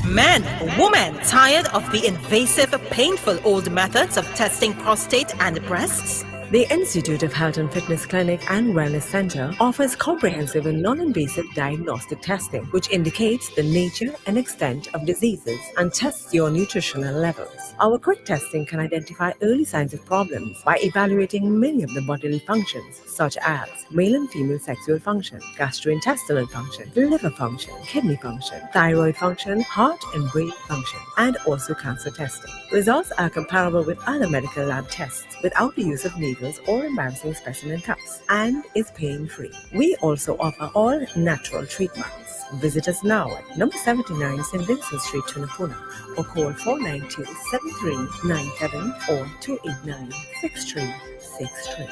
Men, women, tired of the invasive, painful old methods of testing prostate and breasts? The Institute of Health and Fitness Clinic and Wellness Center offers comprehensive and non-invasive diagnostic testing, which indicates the nature and extent of diseases and tests your nutritional levels. Our quick testing can identify early signs of problems by evaluating many of the bodily functions, such as male and female sexual function, gastrointestinal function, liver function, kidney function, thyroid function, heart and brain function, and also cancer testing. Results are comparable with other medical lab tests without the use of needles or embarrassing specimen cups, and is pain-free. We also offer all natural treatments. Visit us now at number 79 St. Vincent Street, Tunapuna, or call 492-7397 or 289-6363.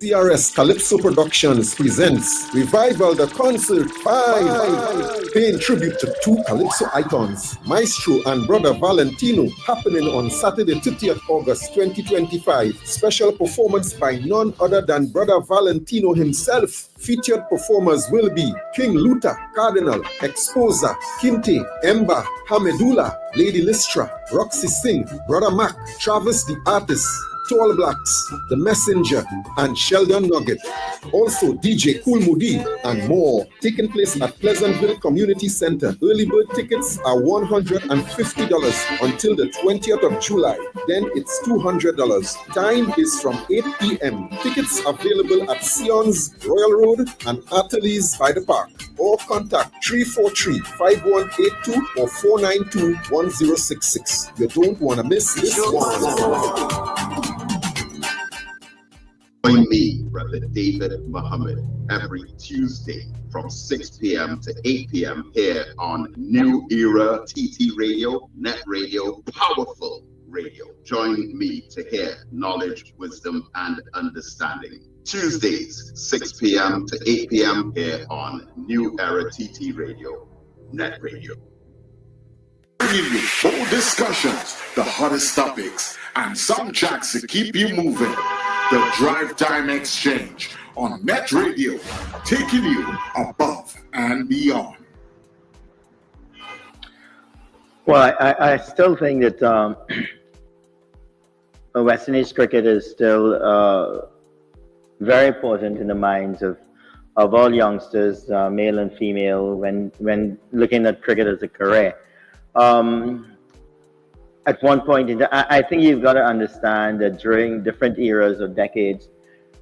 CRS Calypso Productions presents Revival the Concert 5, paying tribute to 2 Calypso icons, Maestro and Brother Valentino, happening on Saturday 30th August 2025. Special performance by none other than Brother Valentino himself. Featured performers will be King Luther, Cardinal, Exposer, Kinte, Emba, Hamedullah, Lady Listra, Roxy Singh, Brother Mac, Travis the Artist, Tall Blacks, The Messenger, and Sheldon Nugget. Also DJ Cool Moody and more. Taking place at Pleasantville Community Center. Early bird tickets are $150 until the 20th of July. Then it's $200. Time is from 8 p.m. Tickets available at Sion's, Royal Road, and Ateliers by the Park. Or contact 343-5182 or 492-1066. You don't want to miss this one. Join me, Brother David Muhammad, every Tuesday from 6 p.m. to 8 p.m. here on New Era TT Radio, Net Radio, Powerful Radio. Join me to hear knowledge, wisdom, and understanding. Tuesdays, 6 p.m. to 8 p.m. here on New Era TT Radio, Net Radio. Bringing you full discussions, the hottest topics, and some tracks to keep you moving. The Drive Time Exchange on Net Radio, taking you above and beyond. Well, I still think that West Indies cricket is still very important in the minds of all youngsters, male and female, when looking at cricket as a career. At one point, I think you've got to understand that during different eras or decades,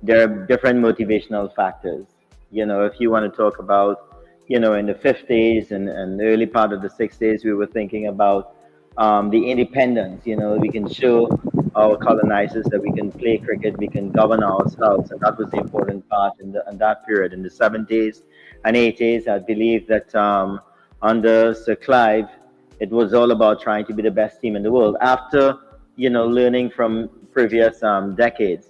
there are different motivational factors. You know, if you want to talk about, you know, in the 50s and the early part of the 60s, we were thinking about the independence. You know, we can show our colonizers that we can play cricket, we can govern ourselves, and that was the important part in that period. In the 70s and 80s, I believe that under Sir Clive, it was all about trying to be the best team in the world. After, you know, learning from previous decades.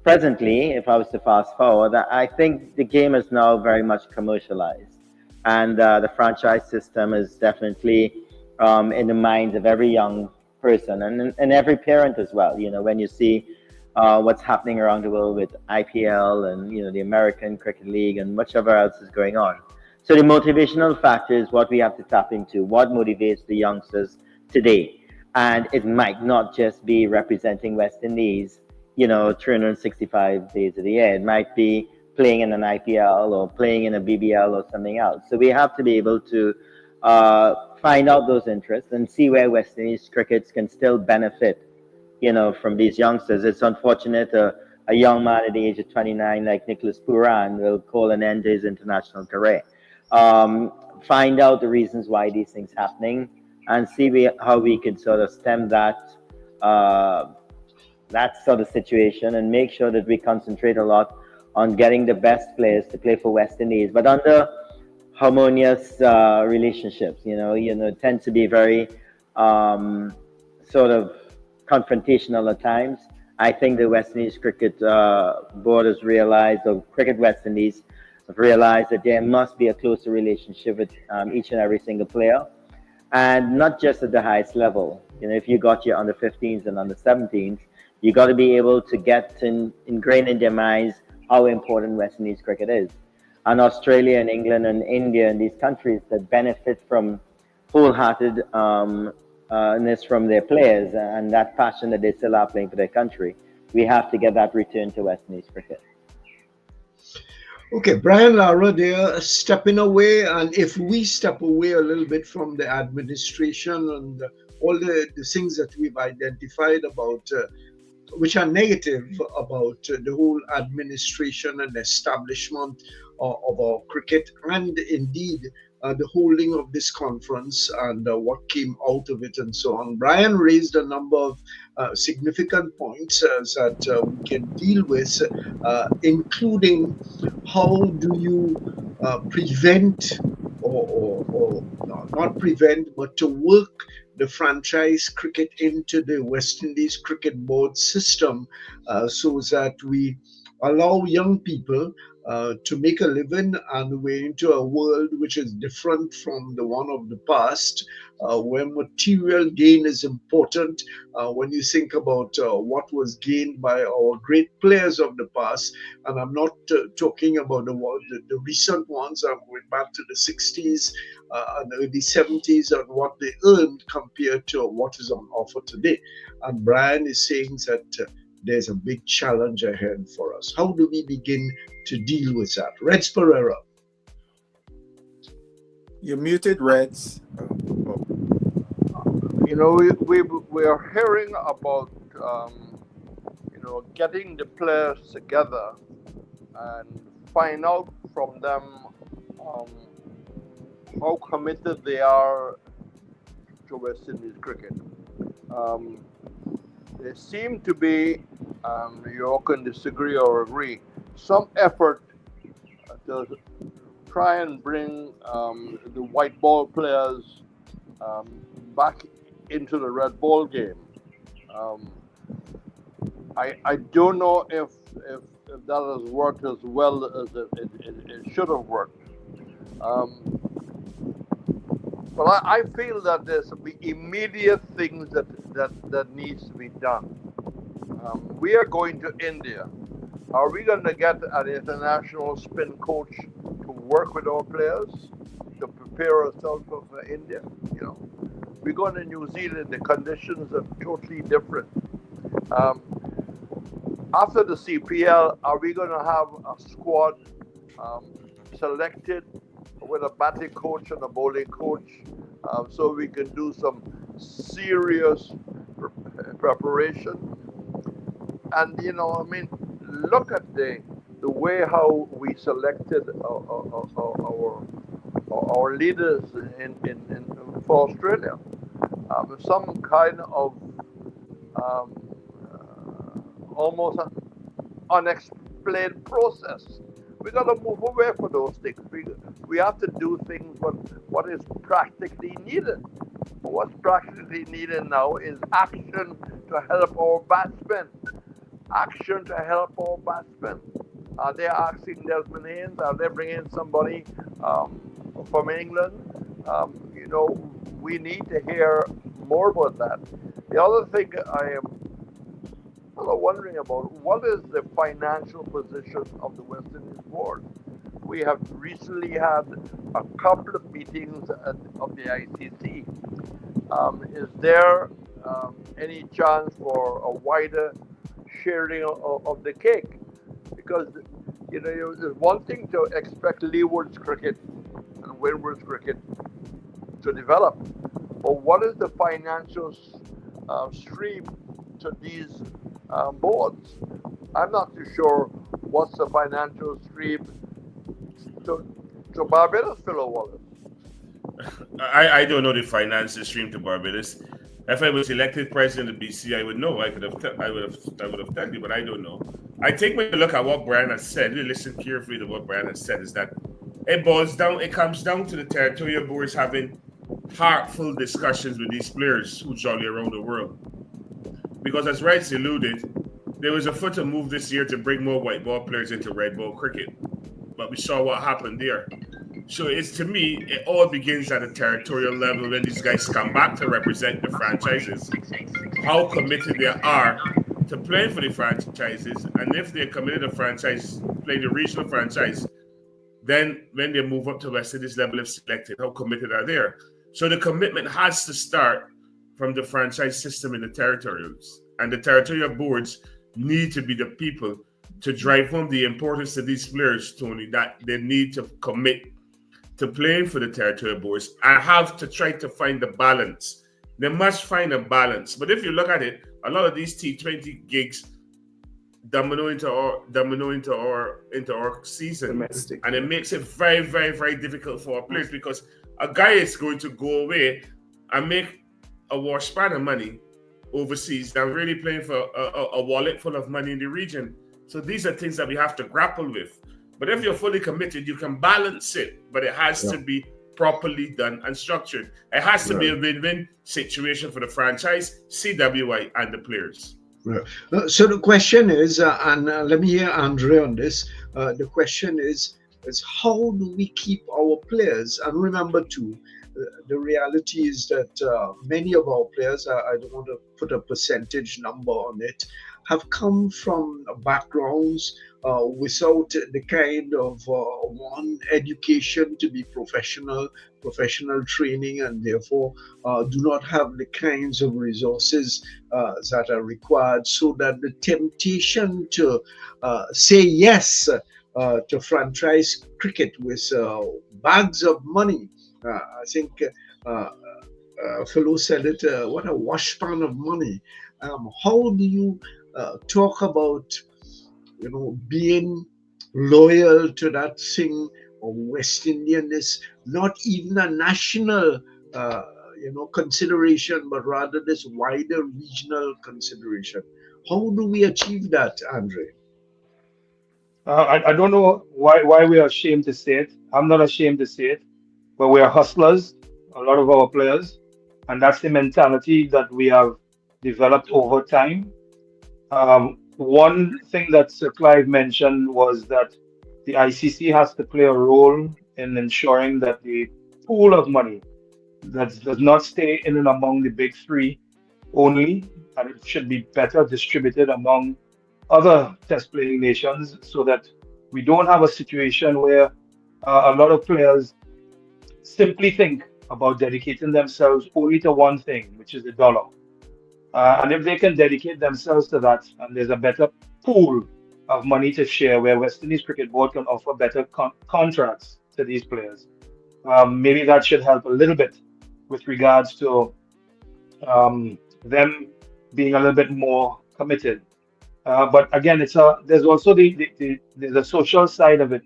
Presently, if I was to fast forward, I think the game is now very much commercialized, and the franchise system is definitely in the minds of every young person and every parent as well. You know, when you see what's happening around the world with IPL and, you know, the American Cricket League and whichever else is going on. So the motivational factor is what we have to tap into, what motivates the youngsters today. And it might not just be representing West Indies, you know, 365 days of the year. It might be playing in an IPL or playing in a BBL or something else. So we have to be able to find out those interests and see where West Indies crickets can still benefit, you know, from these youngsters. It's unfortunate a young man at the age of 29 like Nicholas Puran will call an end to his international career. Find out the reasons why these things happening and see how we can sort of stem that sort of situation and make sure that we concentrate a lot on getting the best players to play for West Indies, but under harmonious relationships. You know, tend to be very sort of confrontational at times. I think the West Indies Cricket Board has realized, or Cricket West Indies have realized, that there must be a closer relationship with each and every single player, and not just at the highest level. You know, if you got your under 15s and under 17s, you got to be able to get ingrained in their minds how important West Indies cricket is. And Australia and England and India and these countries that benefit from wholeheartedness from their players and that passion that they still are playing for their country, we have to get that return to West Indies cricket. Okay, Brian, Lara, they are stepping away, and if we step away a little bit from the administration and all the things that we've identified about, which are negative about the whole administration and establishment of our cricket, and indeed the holding of this conference and what came out of it and so on. Brian raised a number of significant points that we can deal with, including how do you prevent or not prevent, but to work the franchise cricket into the West Indies Cricket Board system so that we allow young people to make a living, and we're into a world which is different from the one of the past, where material gain is important. When you think about what was gained by our great players of the past, and I'm not talking about the recent ones, I'm going back to the 60s and early 70s and what they earned compared to what is on offer today. And Brian is saying that there's a big challenge ahead for us. How do we begin to deal with that? Reds Perreira. You're muted, Reds. You know, we are hearing about you know, getting the players together and find out from them how committed they are to West Indies cricket. There seem to be, you all can disagree or agree, some effort to try and bring the white ball players back into the red ball game. I don't know if that has worked as well as it should have worked. But I feel that there's some immediate things that needs to be done. We are going to India. Are we going to get an international spin coach to work with our players to prepare ourselves for India? You know, we're going to New Zealand. The conditions are totally different. Um, After the CPL, are we going to have a squad selected with a batting coach and a bowling coach, so we can do some serious preparation? And look at the way how we selected our leaders in for Australia. Some kind of almost an unexplained process. We got to move away from those things. We have to do things what is practically needed. What's practically needed now is action to help our batsmen. Action to help our batsmen. Are they asking Desmond Haynes? Are they bringing somebody from England? We need to hear more about that. The other thing I am wondering about, what is the financial position of the West Indies board? We have recently had a couple of meetings of the ICC. Is there any chance for a wider sharing of the cake? Because there's one thing to expect Leeward's cricket and Windward's cricket to develop, but what is the financial stream to these boards? I'm not too sure what's the financial stream to Barbados, Philo Wallace. I don't know the financial stream to Barbados. If I was elected president of BC, I would know. I would have told you, but I don't know. I think when you look at what Brian has said, really listen carefully to what Brian has said, is that it comes down to the territorial boards having heartful discussions with these players who jolly around the world. Because as Rights alluded, there was a foot of move this year to bring more white ball players into red ball cricket. But we saw what happened there. So to me, it all begins at a territorial level when these guys come back to represent the franchises, how committed they are to playing for the franchises. And if they're committed to franchise, playing the regional franchise, then when they move up to West Indies level if selected, how committed are they? So the commitment has to start from the franchise system in the territorials. And the territorial boards need to be the people to drive home the importance of these players, Tony, that they need to commit to playing for the territorial boards and have to try to find the balance. They must find a balance. But if you look at it, a lot of these T20 gigs domino into our season. Domestic. And it makes it very, very, very difficult for our players because a guy is going to go away and make a wash span of money overseas than really playing for a wallet full of money in the region. So these are things that we have to grapple with. But if you're fully committed, you can balance it, but it has to be properly done and structured. It has to be a win-win situation for the franchise, CWI, and the players. So the question is, and let me hear Andre on this. The question is how do we keep our players? And remember too, the reality is that many of our players, I don't want to put a percentage number on it, have come from backgrounds without the kind of one education to be professional training, and therefore do not have the kinds of resources that are required, so that the temptation to say yes to franchise cricket with bags of money, I think Philo said it, what a washpan of money. How do you talk about being loyal to that thing of West Indianness, not even a national consideration, but rather this wider regional consideration? How do we achieve that, Andre? I don't know why we are ashamed to say it. I'm not ashamed to say it, but we are hustlers, a lot of our players, and that's the mentality that we have developed over time. One thing that Sir Clive mentioned was that the ICC has to play a role in ensuring that the pool of money that does not stay in and among the big three only, and it should be better distributed among other test playing nations, so that we don't have a situation where a lot of players simply think about dedicating themselves only to one thing, which is the dollar. And if they can dedicate themselves to that, and there's a better pool of money to share where West Indies Cricket Board can offer better contracts to these players, maybe that should help a little bit with regards to them being a little bit more committed. But again, there's also there's a social side of it,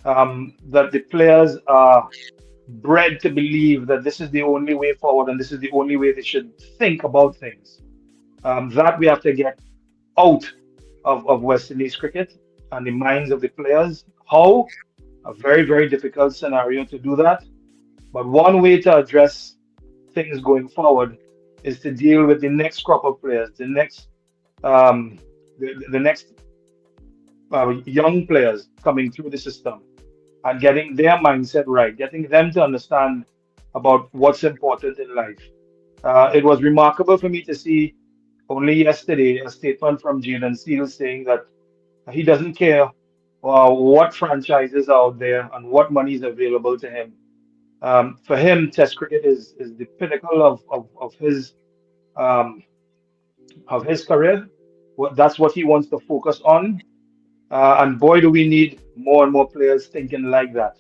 that the players are bred to believe that this is the only way forward and this is the only way they should think about things. That we have to get out of West Indies cricket and the minds of the players. How? A very, very difficult scenario to do that. But one way to address things going forward is to deal with the next crop of players, um, the next young players coming through the system, and getting their mindset right, getting them to understand about what's important in life. It was remarkable for me to see only yesterday a statement from Jaden Seal saying that he doesn't care what franchises are out there and what money is available to him. For him, Test cricket is the pinnacle um, of his career. That's what he wants to focus on. And boy, do we need more and more players thinking like that.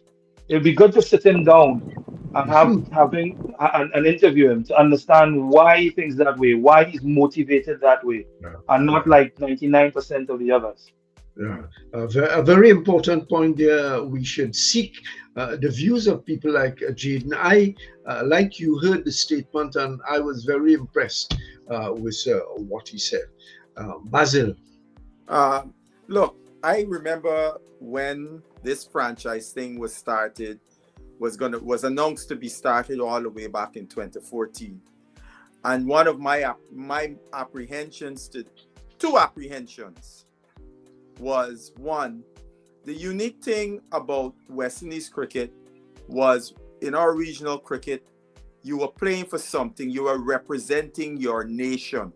It'd be good to sit him down and having and interview him to understand why he thinks that way, why he's motivated that way, and not like 99% of the others. Yeah, a very important point there. We should seek the views of people like Jaden. I, like you, heard the statement, and I was very impressed with what he said. Basil. Look, I remember when this franchise thing was started, was announced to be started all the way back in 2014, and one of my apprehensions to two apprehensions was, one, the unique thing about West Indies cricket was in our regional cricket, you were playing for something, you were representing your nation,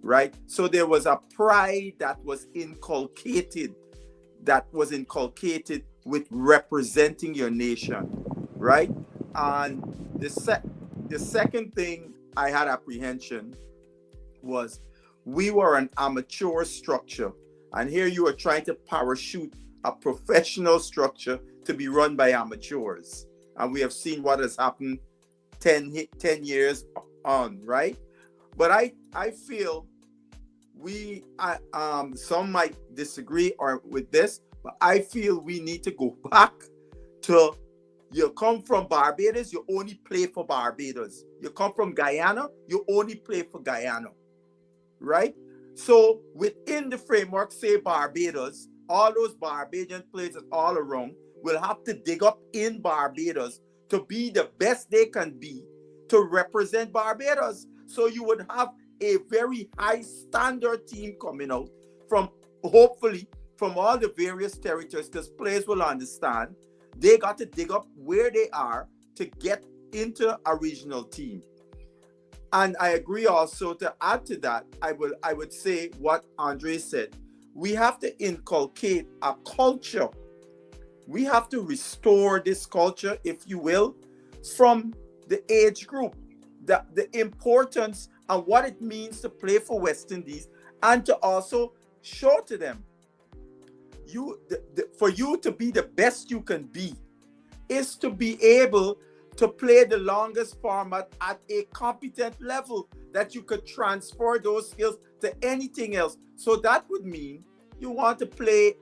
right? So there was a pride that was inculcated with representing your nation, right? And the second thing I had apprehension was we were an amateur structure. And here you are trying to parachute a professional structure to be run by amateurs. And we have seen what has happened 10 years on, right? But I feel some might disagree with this, but I feel we need to go back to, you come from Barbados, you only play for Barbados. You come from Guyana, you only play for Guyana, right? So within the framework, say Barbados, all those Barbadian players all around will have to dig up in Barbados to be the best they can be to represent Barbados. So you would have a very high standard team coming out from, hopefully, from all the various territories, because players will understand they got to dig up where they are to get into a regional team. And I agree also, to add to that, I would say what Andre said. We have to inculcate a culture. We have to restore this culture, if you will, from the age group. The importance and what it means to play for West Indies, and to also show to them, for you to be the best you can be is to be able to play the longest format at a competent level that you could transfer those skills to anything else. So that would mean you want to play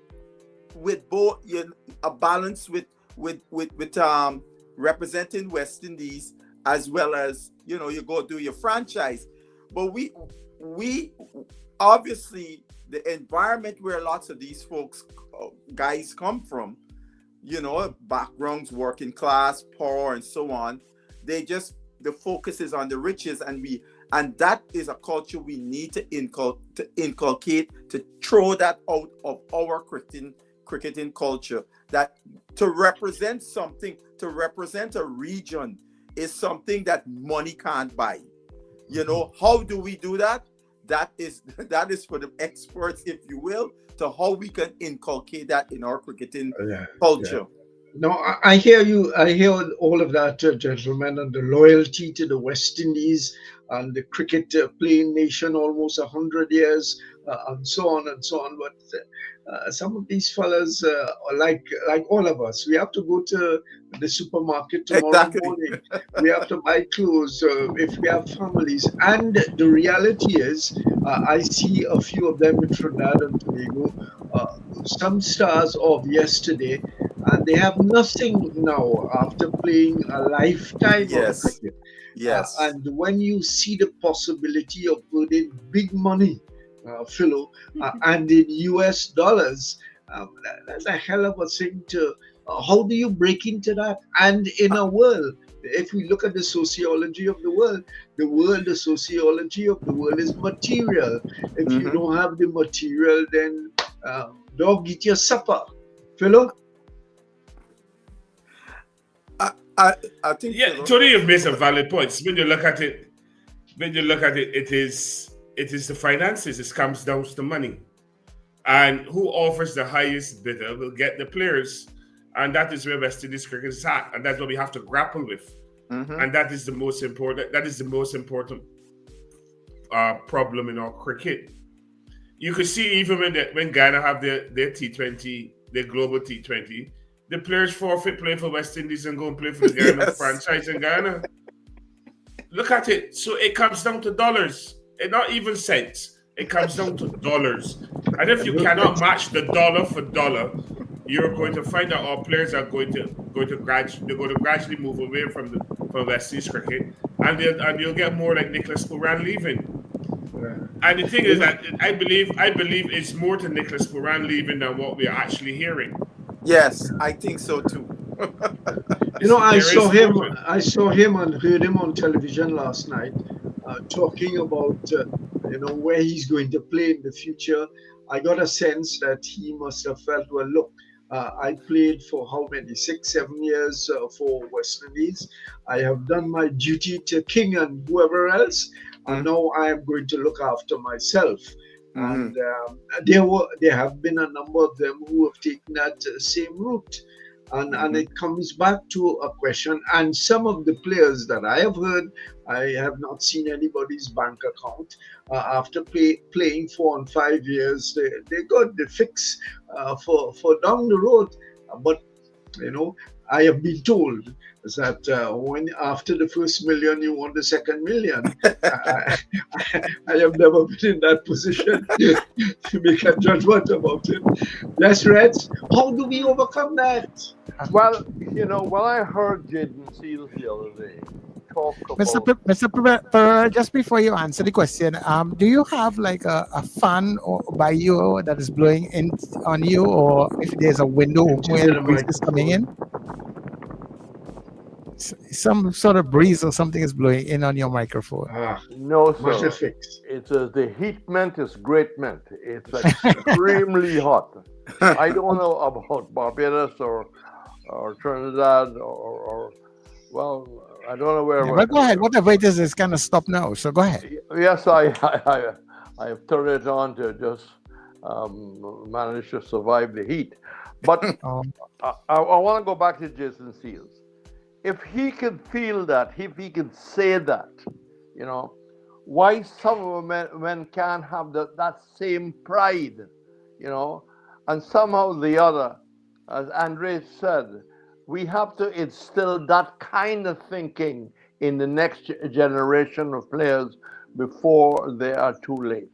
with both, a balance with representing West Indies, as well as you go do your franchise. But we obviously, the environment where lots of these guys come from, backgrounds, working class, poor, and so on. The focus is on the riches, and that is a culture we need to inculcate, to throw that out of our cricketing culture. That to represent something, to represent a region, is something that money can't buy. How do we do that? That is for the experts, if you will, to how we can inculcate that in our cricketing culture. No, I hear you. I hear all of that, gentlemen, and the loyalty to the West Indies and the cricket playing nation almost 100 years, and so on and so on. But some of these fellas, are like all of us, we have to go to the supermarket tomorrow Exactly. morning. We have to buy clothes if we have families. And the reality is, I see a few of them in Trinidad and Tobago. Some stars of yesterday, and they have nothing now after playing a lifetime of Yes. cricket. Yes. And when you see the possibility of earning big money, Philo, and in US dollars, that's a hell of a thing to. How do you break into that? And in a world, if we look at the sociology of the sociology of the world is material. If you don't have the material, then dog eat your supper. Philo? I think Tony, you've made some valid points. When you look at it, it is the finances. It comes down to the money, and who offers the highest bidder will get the players, and that is where West Indies cricket is at, and that's what we have to grapple with, and that is the most important. That is the most important problem in our cricket. You could see even when Ghana have their T20, their global T20. The players forfeit play for West Indies and go and play for the Ghana franchise in Ghana. Look at it. So it comes down to dollars. And not even cents. It comes down to dollars. And if you cannot match the dollar for dollar, you're going to find that our players are going to gradually move away from West Indies cricket, and you'll get more like Nicholas Puran leaving. And the thing is that I believe it's more to Nicholas Puran leaving than what we are actually hearing. Yes, I think so too. I saw him and heard him on television last night, talking about where he's going to play in the future. I got a sense that he must have felt, well, look, I played for how many, 6-7 years for West Indies. I have done my duty to King and whoever else, and now I am going to look after myself. And there have been a number of them who have taken that same route. And it comes back to a question. And some of the players that I have heard, I have not seen anybody's bank account. After playing 4 and 5 years, they got the fix for down the road. But, I have been told that when after the first million you want the second million. I have never been in that position to make a judgment about it. Yes, Reds, how do we overcome that? Well, when I heard Jaden Seals the other day talk about... Mr. Perreira, just before you answer the question, do you have like a fan by you that is blowing in on you, or if there's a window where the breeze is coming in? Some sort of breeze or something is blowing in on your microphone. No, sir. It's the heatment is greatment. It's extremely hot. I don't know about Barbados or Trinidad or I don't know where. But go ahead. Whatever it is, it's kind of stopped now. So go ahead. Yes, I have turned it on to just manage to survive the heat. But I want to go back to Jason Seals. If he can feel that, if he can say that, why some of men can't have that same pride, and somehow the other, as Andre said, we have to instill that kind of thinking in the next generation of players before they are too late.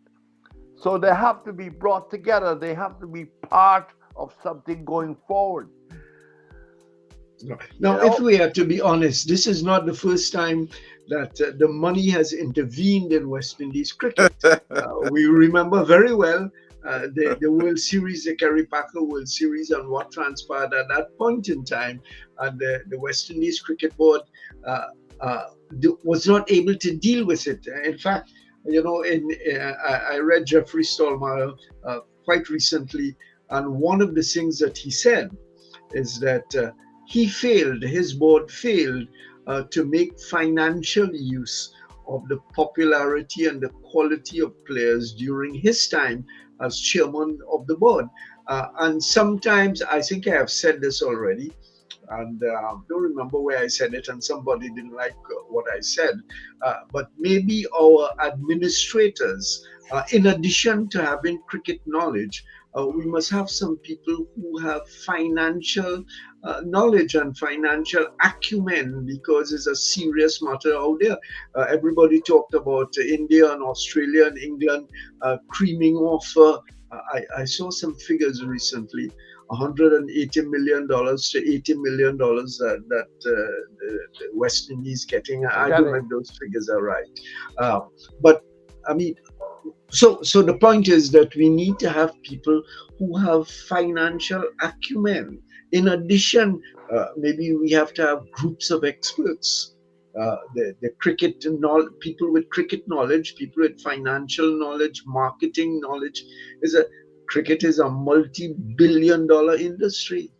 So they have to be brought together. They have to be part of something going forward. Now, if we are to be honest, this is not the first time that the money has intervened in West Indies cricket. We remember very well the World Series, the Kerry Packer World Series, and what transpired at that point in time. And the West Indies Cricket Board was not able to deal with it. In fact, I read Jeffrey Stallmeyer quite recently, and one of the things that he said is that his board failed to make financial use of the popularity and the quality of players during his time as chairman of the board. And sometimes, I think I have said this already, And don't remember where I said it, and somebody didn't like what I said. But maybe our administrators, in addition to having cricket knowledge, we must have some people who have financial knowledge and financial acumen, because it's a serious matter out there. Everybody talked about India and Australia and England creaming off. I saw some figures recently. $180 million to $80 million that the West Indies getting. I don't know if those figures are right. But I mean, so the point is that we need to have people who have financial acumen. In addition, maybe we have to have groups of experts. The cricket people with cricket knowledge, people with financial knowledge, marketing knowledge. Cricket is a multi-billion-dollar industry.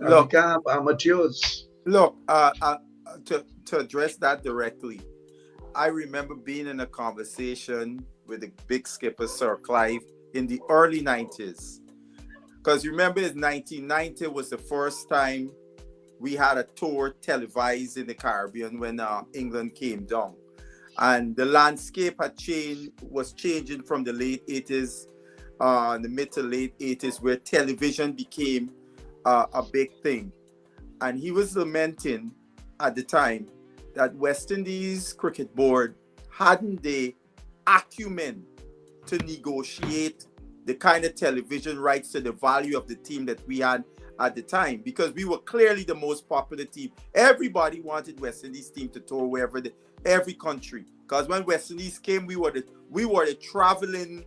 Look, we can't have amateurs. Look, to address that directly, I remember being in a conversation with the big skipper, Sir Clive, in the early 90s. Because remember, 1990 was the first time we had a tour televised in the Caribbean when England came down. And the landscape was changing from the late 80s, the mid to late 80s, where television became a big thing. And he was lamenting at the time that West Indies Cricket Board hadn't the acumen to negotiate the kind of television rights to the value of the team that we had at the time, because we were clearly the most popular team. Everybody wanted West Indies team to tour every country, because when West Indies came, we were the traveling,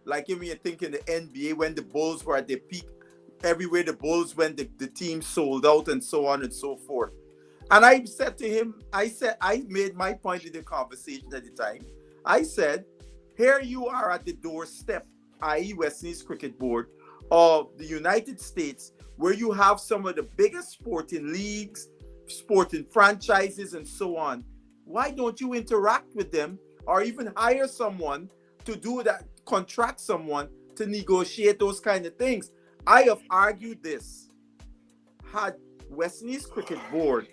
like if you think in the NBA when the Bulls were at their peak, everywhere the Bulls went, the team sold out and so on and so forth. And I said to him, I made my point in the conversation at the time. I said, here you are at the doorstep, i.e. West Indies Cricket Board of the United States, where you have some of the biggest sporting leagues, sporting franchises, and so on. Why don't you interact with them, or even hire someone to do that, contract someone to negotiate those kind of things? I have argued this. Had West Indies Cricket Board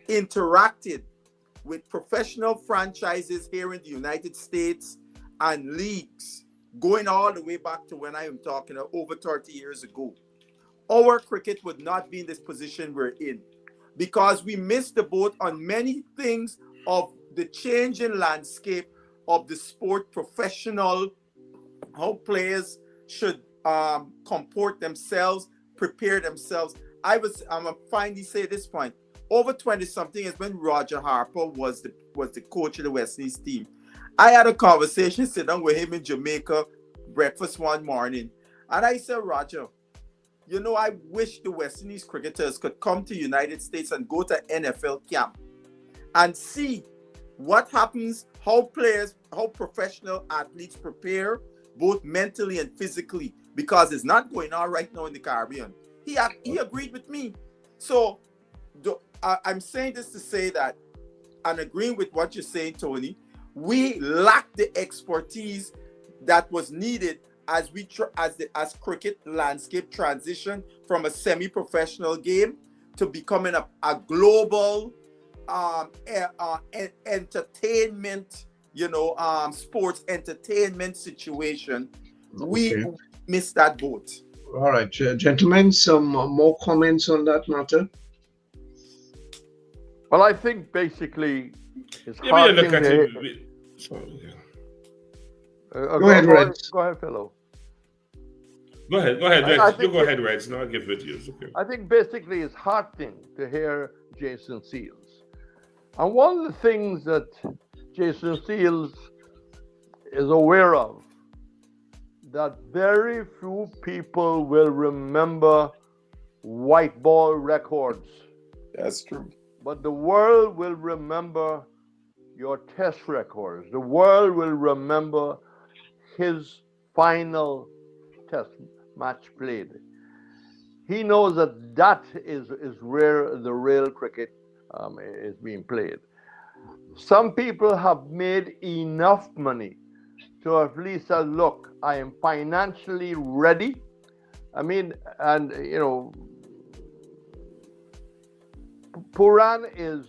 interacted with professional franchises here in the United States and leagues, going all the way back to when I am talking over 30 years ago, our cricket would not be in this position we're in, because we missed the boat on many things of the changing landscape of the sport, professional, how players should comport themselves, prepare themselves. I'm gonna finally say this point. Over 20-something is when Roger Harper was the coach of the West Indies team. I had a conversation, sit down with him in Jamaica, breakfast one morning, and I said, Roger, I wish the West Indies cricketers could come to the United States and go to NFL camp and see what happens, how professional athletes prepare, both mentally and physically, because it's not going on right now in the Caribbean. He agreed with me. So I'm saying this to say that, and agreeing with what you're saying, Tony, we lack the expertise that was needed as cricket landscape transition from a semi-professional game to becoming a global entertainment, sports entertainment situation. We missed that boat. All right, gentlemen, some more comments on that matter? Well, I think basically it's Yeah, hard look thing at to... it. Go ahead, Reds. Go ahead, Philo. Go ahead, Reds. You go ahead, Reds. No, I'll give it to you. It's okay. I think basically it's hard thing to hear Jason Seals. And one of the things that Jason Seals is aware of, that very few people will remember white ball records. That's true. But the world will remember your test records. The world will remember his final test match played. He knows that is where the real cricket is being played. Some people have made enough money to at least say, look, I am financially ready. I mean, and Puran is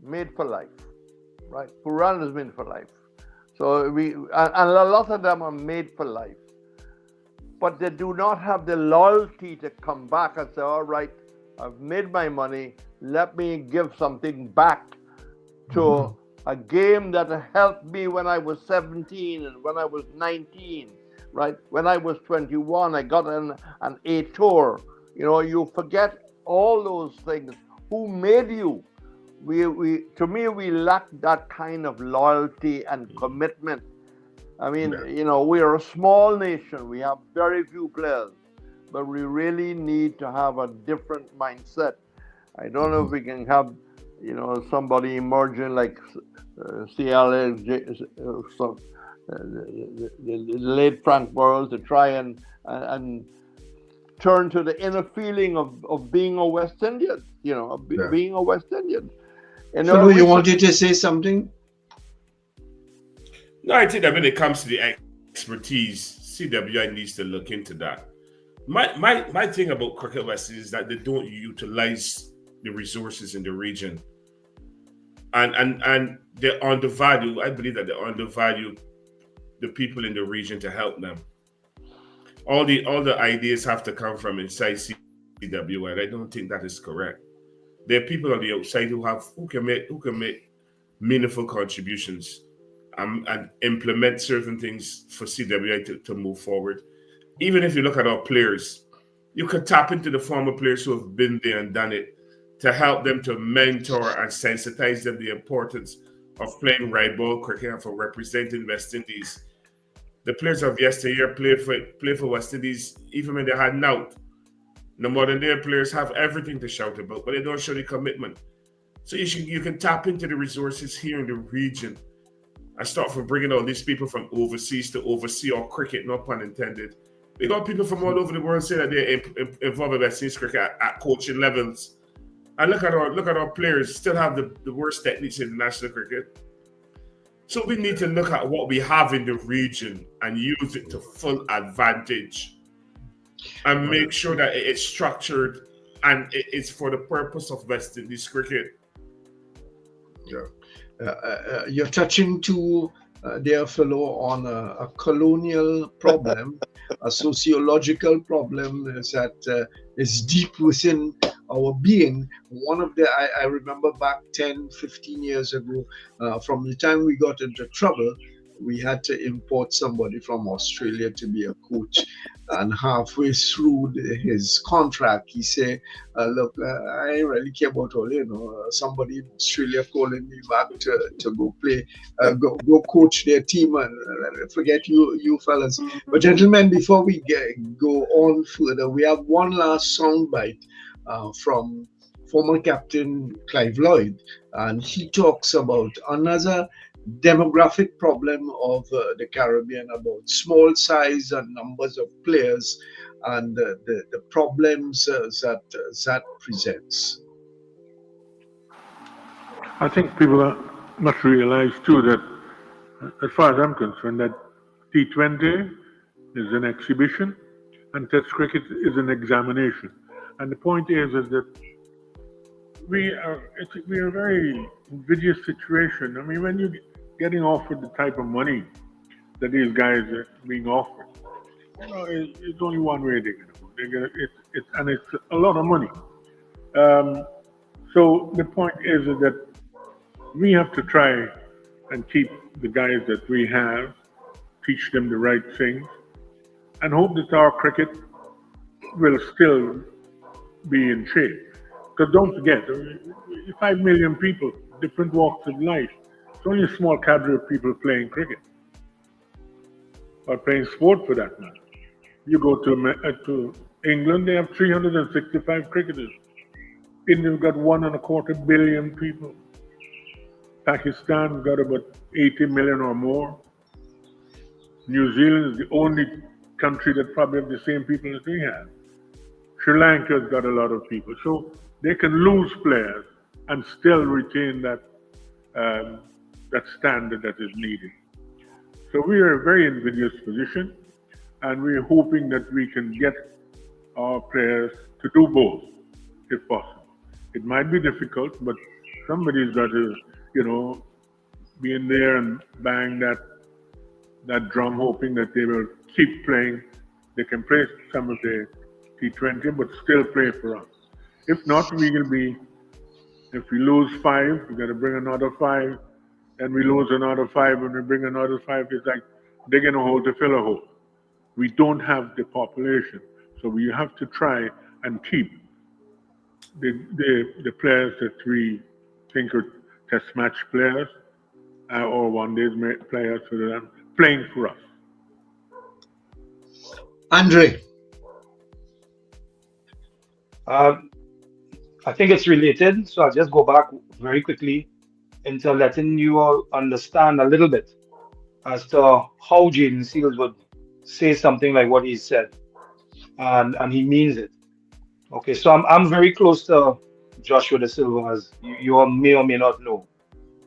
made for life, right? Puran is made for life. So and a lot of them are made for life, but they do not have the loyalty to come back and say, all right, I've made my money, let me give something back to a game that helped me when I was 17 and when I was 19, right? When I was 21, I got an A tour. You know, you forget all those things. Who made you? To me, we lack that kind of loyalty and commitment. I mean, you know, we are a small nation. We have very few players, but we really need to have a different mindset. I don't know if we can have, you know, somebody emerging like CLA, the late Frank Burrows, to try and turn to the inner feeling of being a West Indian, you know, being a West Indian. You know, Philo, you wanted to say something? No, I think that when it comes to the expertise, CWI needs to look into that. My thing about Cricket West is that they don't utilize the resources in the region, and they undervalue. I believe that they undervalue the people in the region to help them. All the ideas have to come from inside CWI. And I don't think that is correct. There are people on the outside who can make meaningful contributions and implement certain things for CWI to move forward. Even if you look at our players, you could tap into the former players who have been there and done it to help them to mentor and sensitize them the importance of playing right ball cricket and for representing West Indies. The players of yesteryear play for West Indies even when they had out. The modern day players have everything to shout about, but they don't show the commitment. So you can tap into the resources here in the region and start from bringing all these people from overseas to oversee our cricket, no pun intended. We got people from all over the world say that they're involved in West Indies cricket at coaching levels. And look at our players still have the worst techniques in the national cricket. So we need to look at what we have in the region and use it to full advantage and make sure that it's structured and it's for the purpose of West Indies cricket. Yeah. You're touching to, dear fellow, on a colonial problem, a sociological problem that is deep within our being. One of the, I remember back 10, 15 years ago, from the time we got into trouble, we had to import somebody from Australia to be a coach. And halfway through his contract, he said, look, I ain't really care about all, you know, somebody in Australia calling me back to go play, go coach their team and forget you fellas. But gentlemen, before we go on further, we have one last soundbite from former captain Clive Lloyd, and he talks about another demographic problem of the Caribbean, about small size and numbers of players and the problems that presents. I think people must realize too that, as far as I'm concerned, that T20 is an exhibition and Test cricket is an examination. And the point is that we are a very invidious situation. I mean, when you're getting offered the type of money that these guys are being offered, you know, it's only one way they're going to go. They're gonna, and it's a lot of money. So the point is that we have to try and keep the guys that we have, teach them the right things, and hope that our cricket will still be in shape. Because don't forget, 5 million people, different walks of life. It's only a small cadre of people playing cricket, or playing sport for that matter. You go to England, they have 365 cricketers. India's got 1.25 billion people. Pakistan's got about 80 million or more. New Zealand is the only country that probably have the same people as we have. Sri Lanka's got a lot of people. So they can lose players and still retain that standard that is needed. So we are in a very invidious position, and we're hoping that we can get our players to do both, if possible. It might be difficult, but somebody's got to, be in there and bang that drum, hoping that they will keep playing. They can play some of the T20, but still play for us. If not, we will be. If we lose 5, we got to bring another 5. Then we lose another 5, and we bring another 5. It's like digging a hole to fill a hole. We don't have the population, so we have to try and keep the players that we think are test match players or one-day players so that are playing for us. Andre. I think it's related, so I'll just go back very quickly into letting you all understand a little bit as to how Jaden Seals would say something like what he said, and he means it. Okay, so I'm very close to Joshua Da Silva, as you all may or may not know.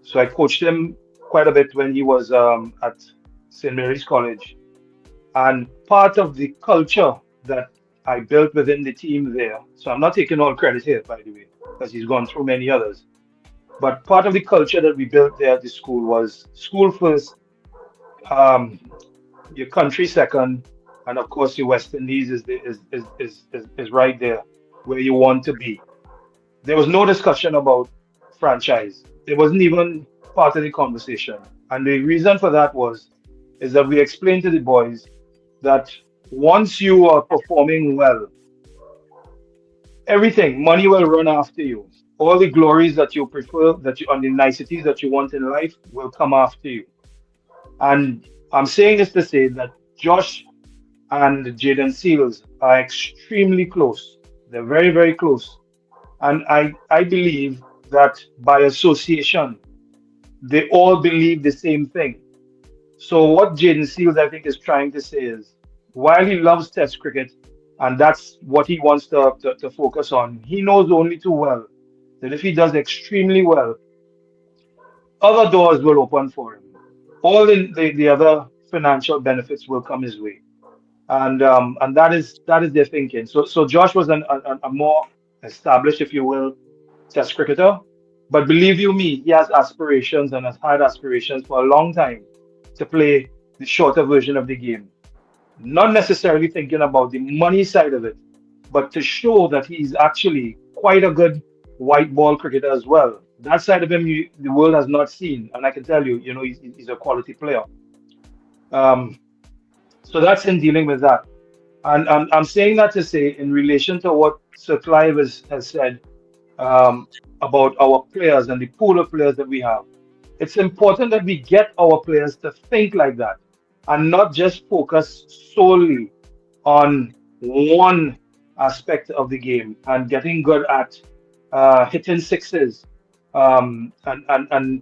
So I coached him quite a bit when he was at St. Mary's College, and part of the culture that I built within the team there. So I'm not taking all credit here, by the way, because he's gone through many others. But part of the culture that we built there at the school was school first, your country second, and of course your West Indies is right there where you want to be. There was no discussion about franchise. It wasn't even part of the conversation. And the reason for that is that we explained to the boys that once you are performing well, everything, money will run after you. All the glories that you prefer, and the niceties that you want in life will come after you. And I'm saying this to say that Josh and Jaden Seals are extremely close. They're very, very close. And I believe that by association, they all believe the same thing. So what Jaden Seals, I think, is trying to say is, while he loves Test cricket, and that's what he wants to focus on, he knows only too well that if he does extremely well, other doors will open for him. All the other financial benefits will come his way, and that is their thinking. So Josh was a more established, if you will, Test cricketer, but believe you me, he has aspirations and has had aspirations for a long time to play the shorter version of the game. Not necessarily thinking about the money side of it, but to show that he's actually quite a good white ball cricketer as well. That side of him, the world has not seen, and I can tell you, he's a quality player. So that's in dealing with that. And I'm saying that to say, in relation to what Sir Clive has said about our players and the pool of players that we have, it's important that we get our players to think like that and not just focus solely on one aspect of the game and getting good at hitting sixes and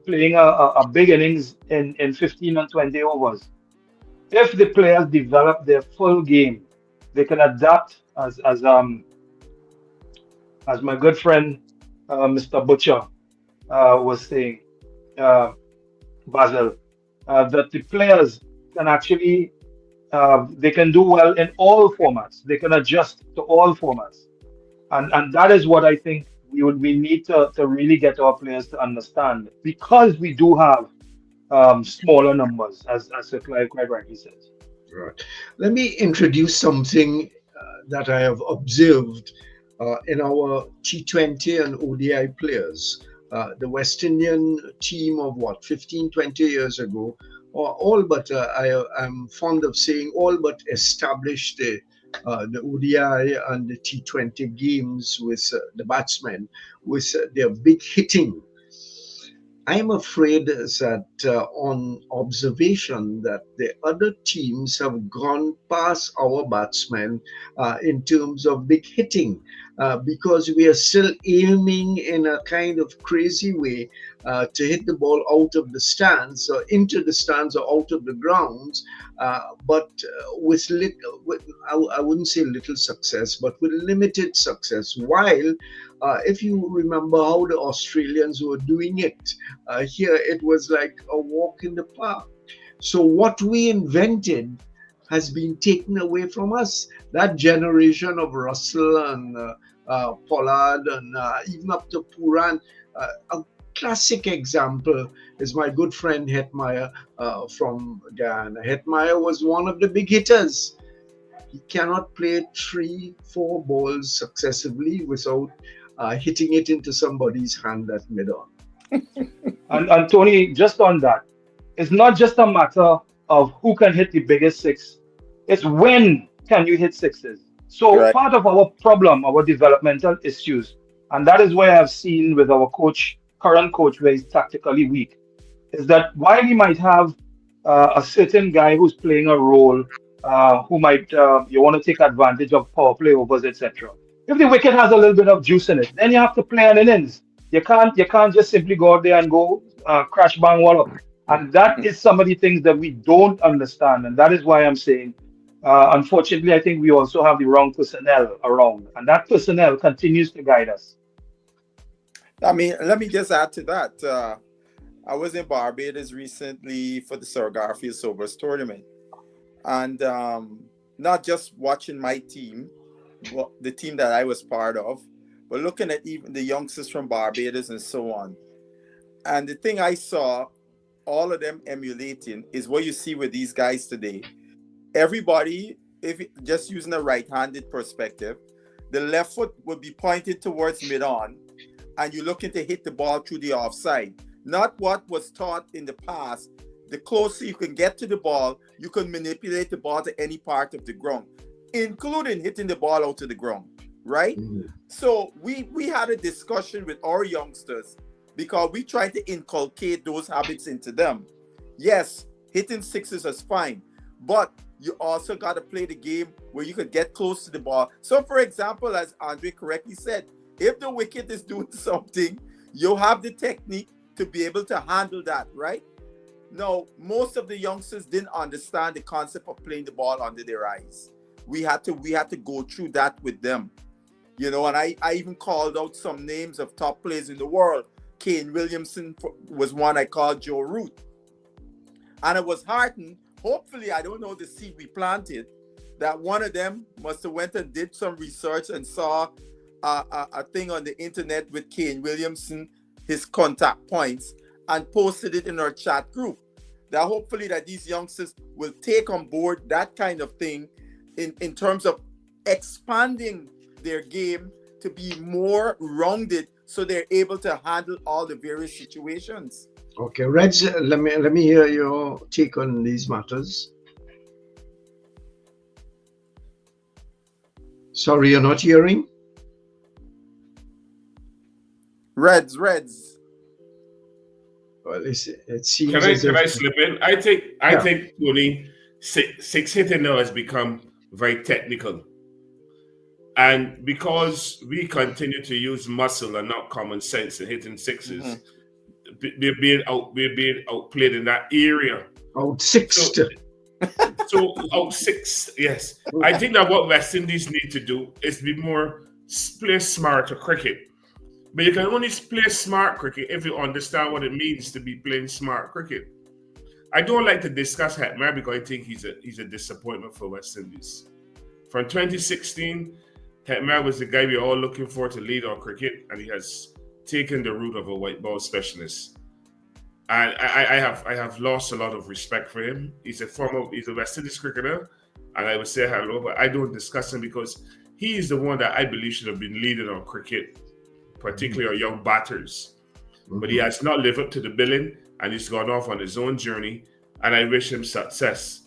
playing a big innings in 15 and 20 overs. If the players develop their full game, they can adapt as my good friend Mr. Butcher was saying, Basil, that the players can actually they can do well in all formats. They can adjust to all formats, and that is what I think we need to really get our players to understand, because we do have smaller numbers, as Sir Clive quite rightly says. Right. Let me introduce something that I have observed in our T20 and ODI players. The West Indian team of 15, 20 years ago, or all but, I'm fond of saying, all but established the ODI and the T20 games with the batsmen, with their big hitting. I'm afraid that on observation that the other teams have gone past our batsmen in terms of big hitting, because we are still aiming in a kind of crazy way to hit the ball out of the stands or into the stands or out of the grounds, but with little, I wouldn't say little success, but with limited success. While if you remember how the Australians were doing it, here it was like a walk in the park. So what we invented has been taken away from us. That generation of Russell and Pollard, and even up to Puran. A classic example is my good friend Hetmeyer from Guyana. Hetmeyer was one of the big hitters. He cannot play 3-4 balls successively without hitting it into somebody's hand at mid-on. And Tony, just on that, it's not just a matter of who can hit the biggest six. It's when can you hit sixes. So Right. part of our problem, our developmental issues, and that is why I've seen with our coach, current coach, where he's tactically weak, is that while he might have a certain guy who's playing a role, who might you want to take advantage of power play overs, etc. If the wicket has a little bit of juice in it, then you have to play an innings. You can't just simply go out there and go crash bang wallop. And that is some of the things that we don't understand, and that is why I'm saying, unfortunately, I think we also have the wrong personnel around, and that personnel continues to guide us. I mean, let me just add to that. I was in Barbados recently for the Sir Garfield Sobers tournament, and not just watching my team, the team that I was part of, but looking at even the youngsters from Barbados and so on. And the thing I saw, all of them emulating, is what you see with these guys today. Everybody, if just using a right-handed perspective, the left foot would be pointed towards mid-on, and you're looking to hit the ball through the offside. Not what was taught in the past. The closer you can get to the ball, you can manipulate the ball to any part of the ground, including hitting the ball out to the ground, right? Mm-hmm. So we had a discussion with our youngsters because we tried to inculcate those habits into them. Yes, hitting sixes is fine, but you also got to play the game where you could get close to the ball. So, for example, as Andre correctly said, if the wicket is doing something, you have the technique to be able to handle that, right? Now, most of the youngsters didn't understand the concept of playing the ball under their eyes. We had to go through that with them, you know. And I even called out some names of top players in the world. Kane Williamson was one I called. Joe Root, and I was heartened. Hopefully, I don't know the seed we planted, that one of them must have went and did some research and saw a thing on the internet with Kane Williamson, his contact points, and posted it in our chat group. That hopefully that these youngsters will take on board that kind of thing in terms of expanding their game to be more rounded so they're able to handle all the various situations. Okay, Reg, let me hear your take on these matters. Sorry, you're not hearing? Reds. Well, it seems. Can I slip in? I think Tony, six hitting now has become very technical, and because we continue to use muscle and not common sense in hitting sixes, we're being outplayed in that area. Out-sixed. So out-sixed, yes. I think that what West Indies need to do is be more play smarter cricket. But you can only play smart cricket if you understand what it means to be playing smart cricket. I don't like to discuss Hetmeyer because I think he's a disappointment for West Indies. From 2016, Hetmeyer was the guy we were all looking for to lead our cricket, and he has taken the route of a white ball specialist. And I have lost a lot of respect for him. He's a West Indies cricketer, and I would say hello, but I don't discuss him because he is the one that I believe should have been leading our cricket, particularly our young batters. But he has not lived up to the billing, and he's gone off on his own journey, and I wish him success.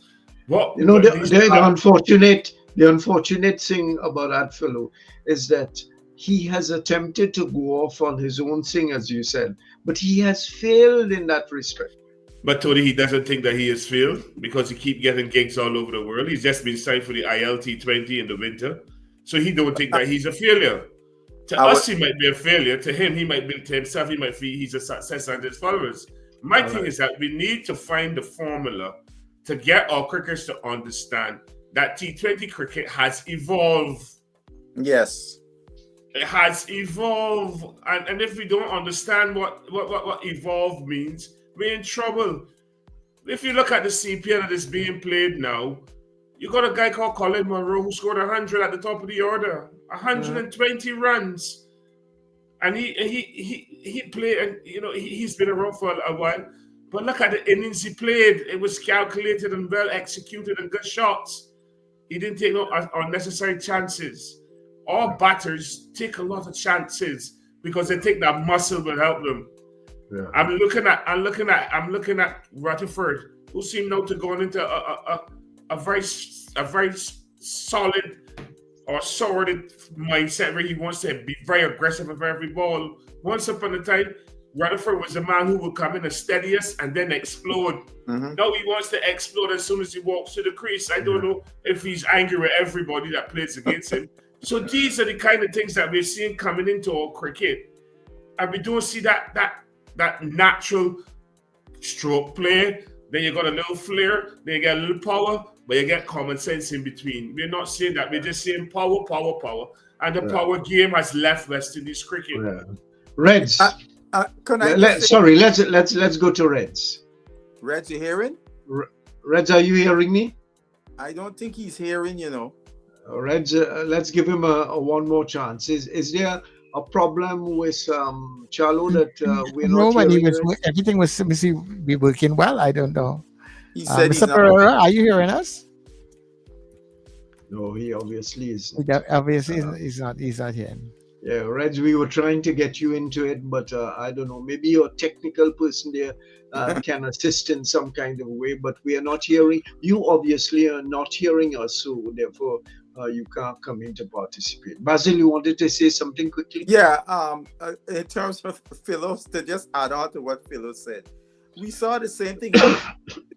The unfortunate thing about that fellow is that he has attempted to go off on his own thing, as you said, but he has failed in that respect. But Tony, he doesn't think that he has failed because he keeps getting gigs all over the world. He's just been signed for the ILT20 in the winter, so he don't think that he's a failure. To us, he might be a failure. To him, he might be to himself. He might feel he's a success and his followers. My thing is that we need to find the formula to get our cricketers to understand that T20 cricket has evolved. Yes, it has evolved, and if we don't understand what evolved means, we're in trouble. If you look at the CPL that is being played now, You got a guy called Colin Monroe who scored 100 at the top of the order, 120 runs, and he played. And he's been around for a while. But look at the innings he played. It was calculated and well executed and good shots. He didn't take no unnecessary chances. All batters take a lot of chances because they think that muscle will help them. Yeah. I'm looking at Rutherford, who seemed now to go into a very solid or sordid mindset where he wants to be very aggressive with every ball. Once upon a time, Rutherford was a man who would come in and steady us and then explode. Now he wants to explode as soon as he walks to the crease. I don't know if he's angry with everybody that plays against him. So these are the kind of things that we're seeing coming into our cricket. And we don't see that natural stroke play. Then you got a little flair, then you get a little power, but you get common sense in between. We're not saying that. We're just saying power. And the power game has left West Indies cricket. Reds. Let's go to Reds. Reds, you hearing? Reds, are you hearing me? I don't think he's hearing, Reds, let's give him a one more chance. Is there a problem with Charlo that we're not hearing? Everything was be working well. I don't know. He said Mr. Perreira, are you hearing us? No, he obviously is. He's not hearing. Yeah, Reg, we were trying to get you into it, but I don't know. Maybe your technical person there can assist in some kind of way, but we are not hearing. You obviously are not hearing us, so therefore you can't come in to participate. Basil, you wanted to say something quickly? Yeah, in terms of Philo, to just add on to what Philo said, we saw the same thing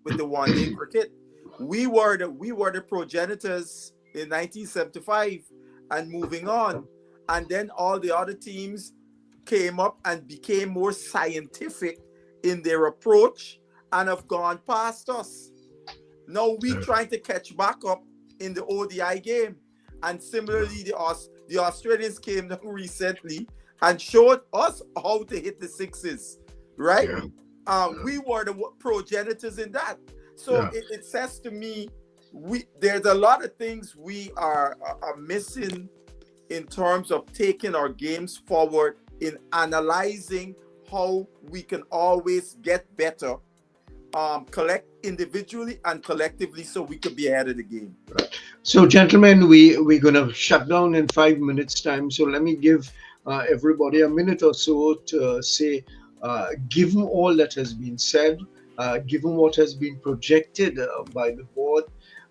with the one-day cricket. We were the progenitors in 1975 and moving on. And then all the other teams came up and became more scientific in their approach and have gone past us. Now we're trying to catch back up in the ODI game. And similarly, the Australians came down recently and showed us how to hit the sixes, right? Yeah. We were the progenitors in that. So it says to me, there's a lot of things we are missing in terms of taking our games forward, in analyzing how we can always get better, collect individually and collectively, so we could be ahead of the game. Right. So, gentlemen, we're going to shut down in 5 minutes' time. So let me give everybody a minute or so to say, given all that has been said, given what has been projected by the board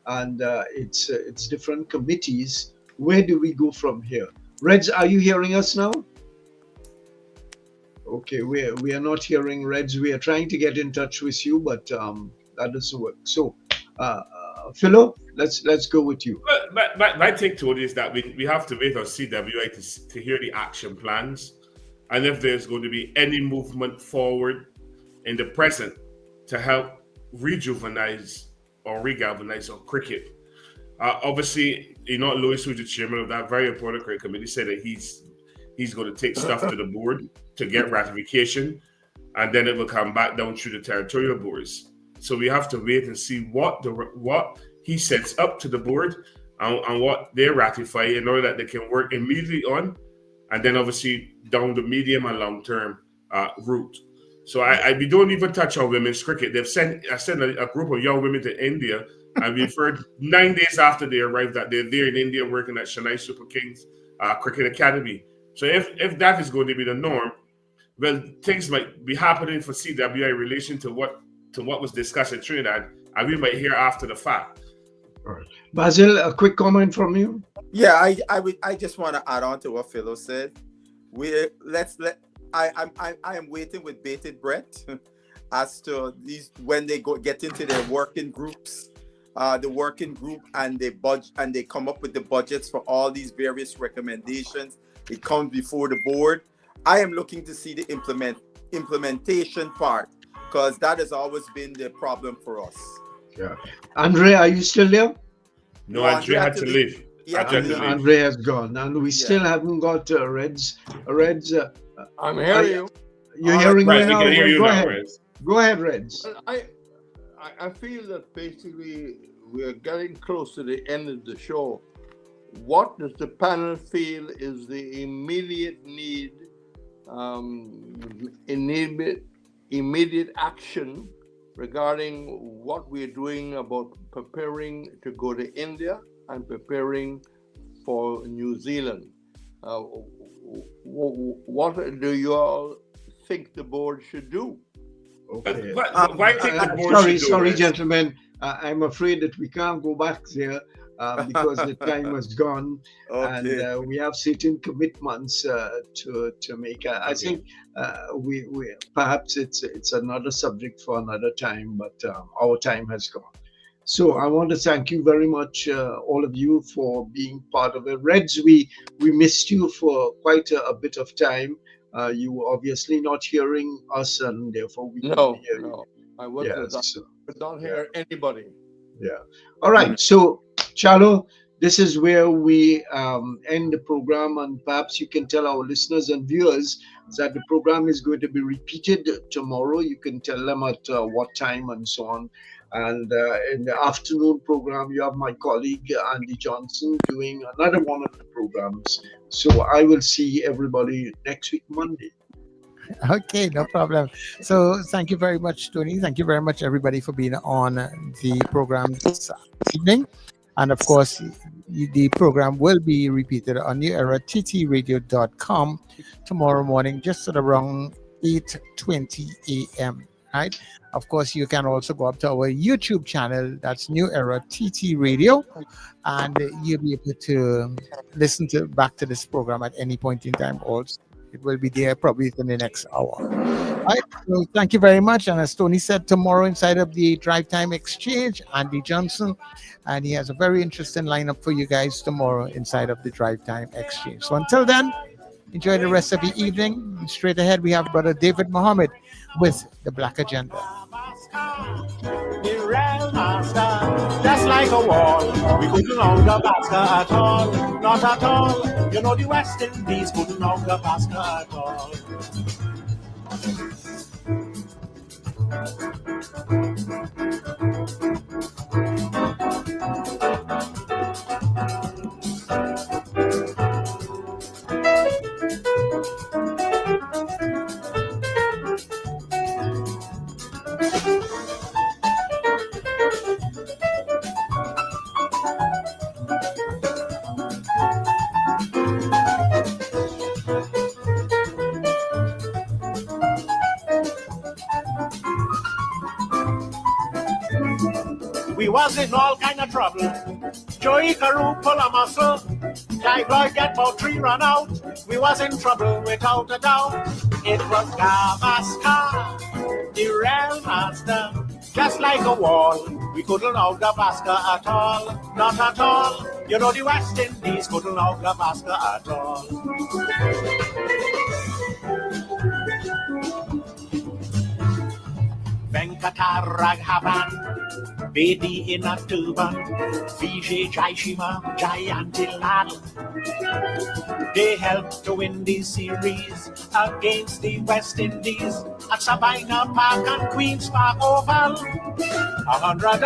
and its different committees, where do we go from here? Reds, are you hearing us now? Okay, we are not hearing Reds. We are trying to get in touch with you, but that doesn't work. So, Philo, let's go with you. My take to it is that we have to wait on CWI to hear the action plans, and if there's going to be any movement forward in the present to help rejuvenate or regalvanize our cricket. Obviously, Lewis, who's the chairman of that very important cricket committee, said that he's going to take stuff to the board to get ratification, and then it will come back down through the territorial boards. So we have to wait and see what he sets up to the board and what they ratify in order that they can work immediately on, and then obviously down the medium and long term route. So we don't even touch on women's cricket. They've sent a group of young women to India. And we've heard 9 days after they arrived that they're there in India working at Chennai Super Kings Cricket Academy. So if that is going to be the norm, well, things might be happening for CWI in relation to what was discussed in Trinidad, and we might hear after the fact. All right. Basil, a quick comment from you? Yeah, I just want to add on to what Philo said. I am waiting with bated breath as to these when they get into their working groups. The working group and they come up with the budgets for all these various recommendations. It comes before the board. I am looking to see the implementation part, because that has always been the problem for us. Yeah. Andre, are you still there? No, Andre had to leave. Andre has gone, and we still haven't got Reds. Reds, I'm hearing you. You're hearing me now? We can hear you Go now, ahead. Reds. Go ahead, Reds. I feel that basically we are getting close to the end of the show. What does the panel feel is the immediate need, immediate action regarding what we're doing about preparing to go to India and preparing for New Zealand? What do you all think the board should do? Okay. Why think the board Sorry, gentlemen. I'm afraid that we can't go back there because the time has gone, and we have certain commitments to make. I think we perhaps it's another subject for another time, but our time has gone. So I want to thank you very much, all of you, for being part of it. Reds, we missed you for quite a bit of time. You were obviously not hearing us, and therefore we couldn't hear you. I wasn't. Yes. I don't hear anybody. Yeah. All right. So, Chalo, this is where we end the program, and perhaps you can tell our listeners and viewers that the program is going to be repeated tomorrow. You can tell them at what time and so on. And in the afternoon program, you have my colleague Andy Johnson doing another one of the programs. So I will see everybody next week, Monday. Okay, no problem. So thank you very much, Tony. Thank you very much, everybody, for being on the program this evening. And of course, the program will be repeated on NewEraTTRadio.com tomorrow morning, just at around 8:20 a.m. Right? Of course, you can also go up to our YouTube channel. That's New Era TT Radio, and you'll be able to listen back to this program at any point in time. Also, it will be there probably in the next hour. All right. So thank you very much. And as Tony said, tomorrow inside of the Drive Time Exchange, Andy Johnson, and he has a very interesting lineup for you guys tomorrow inside of the Drive Time Exchange. So until then, enjoy the rest of the evening. And straight ahead, we have Brother David Muhammad with the Black Agenda. The real master, just like a wall. We couldn't hold the basket at all, not at all. You know the West Indies couldn't hold the basket at all. We was in all kind of trouble. Joey Carew pull a muscle. Clive Lloyd get about 3 run out. We was in trouble without a doubt. It was Gavaskar, the real master, just like a wall. We couldn't hold the basket at all, not at all. You know the West Indies couldn't hold the basket at all. Venkataraghavan, Bedi in a turban, Vijay Jaishima, Jayantilal. They helped to win the series against the West Indies at Sabina Park and Queen's Park Oval. 100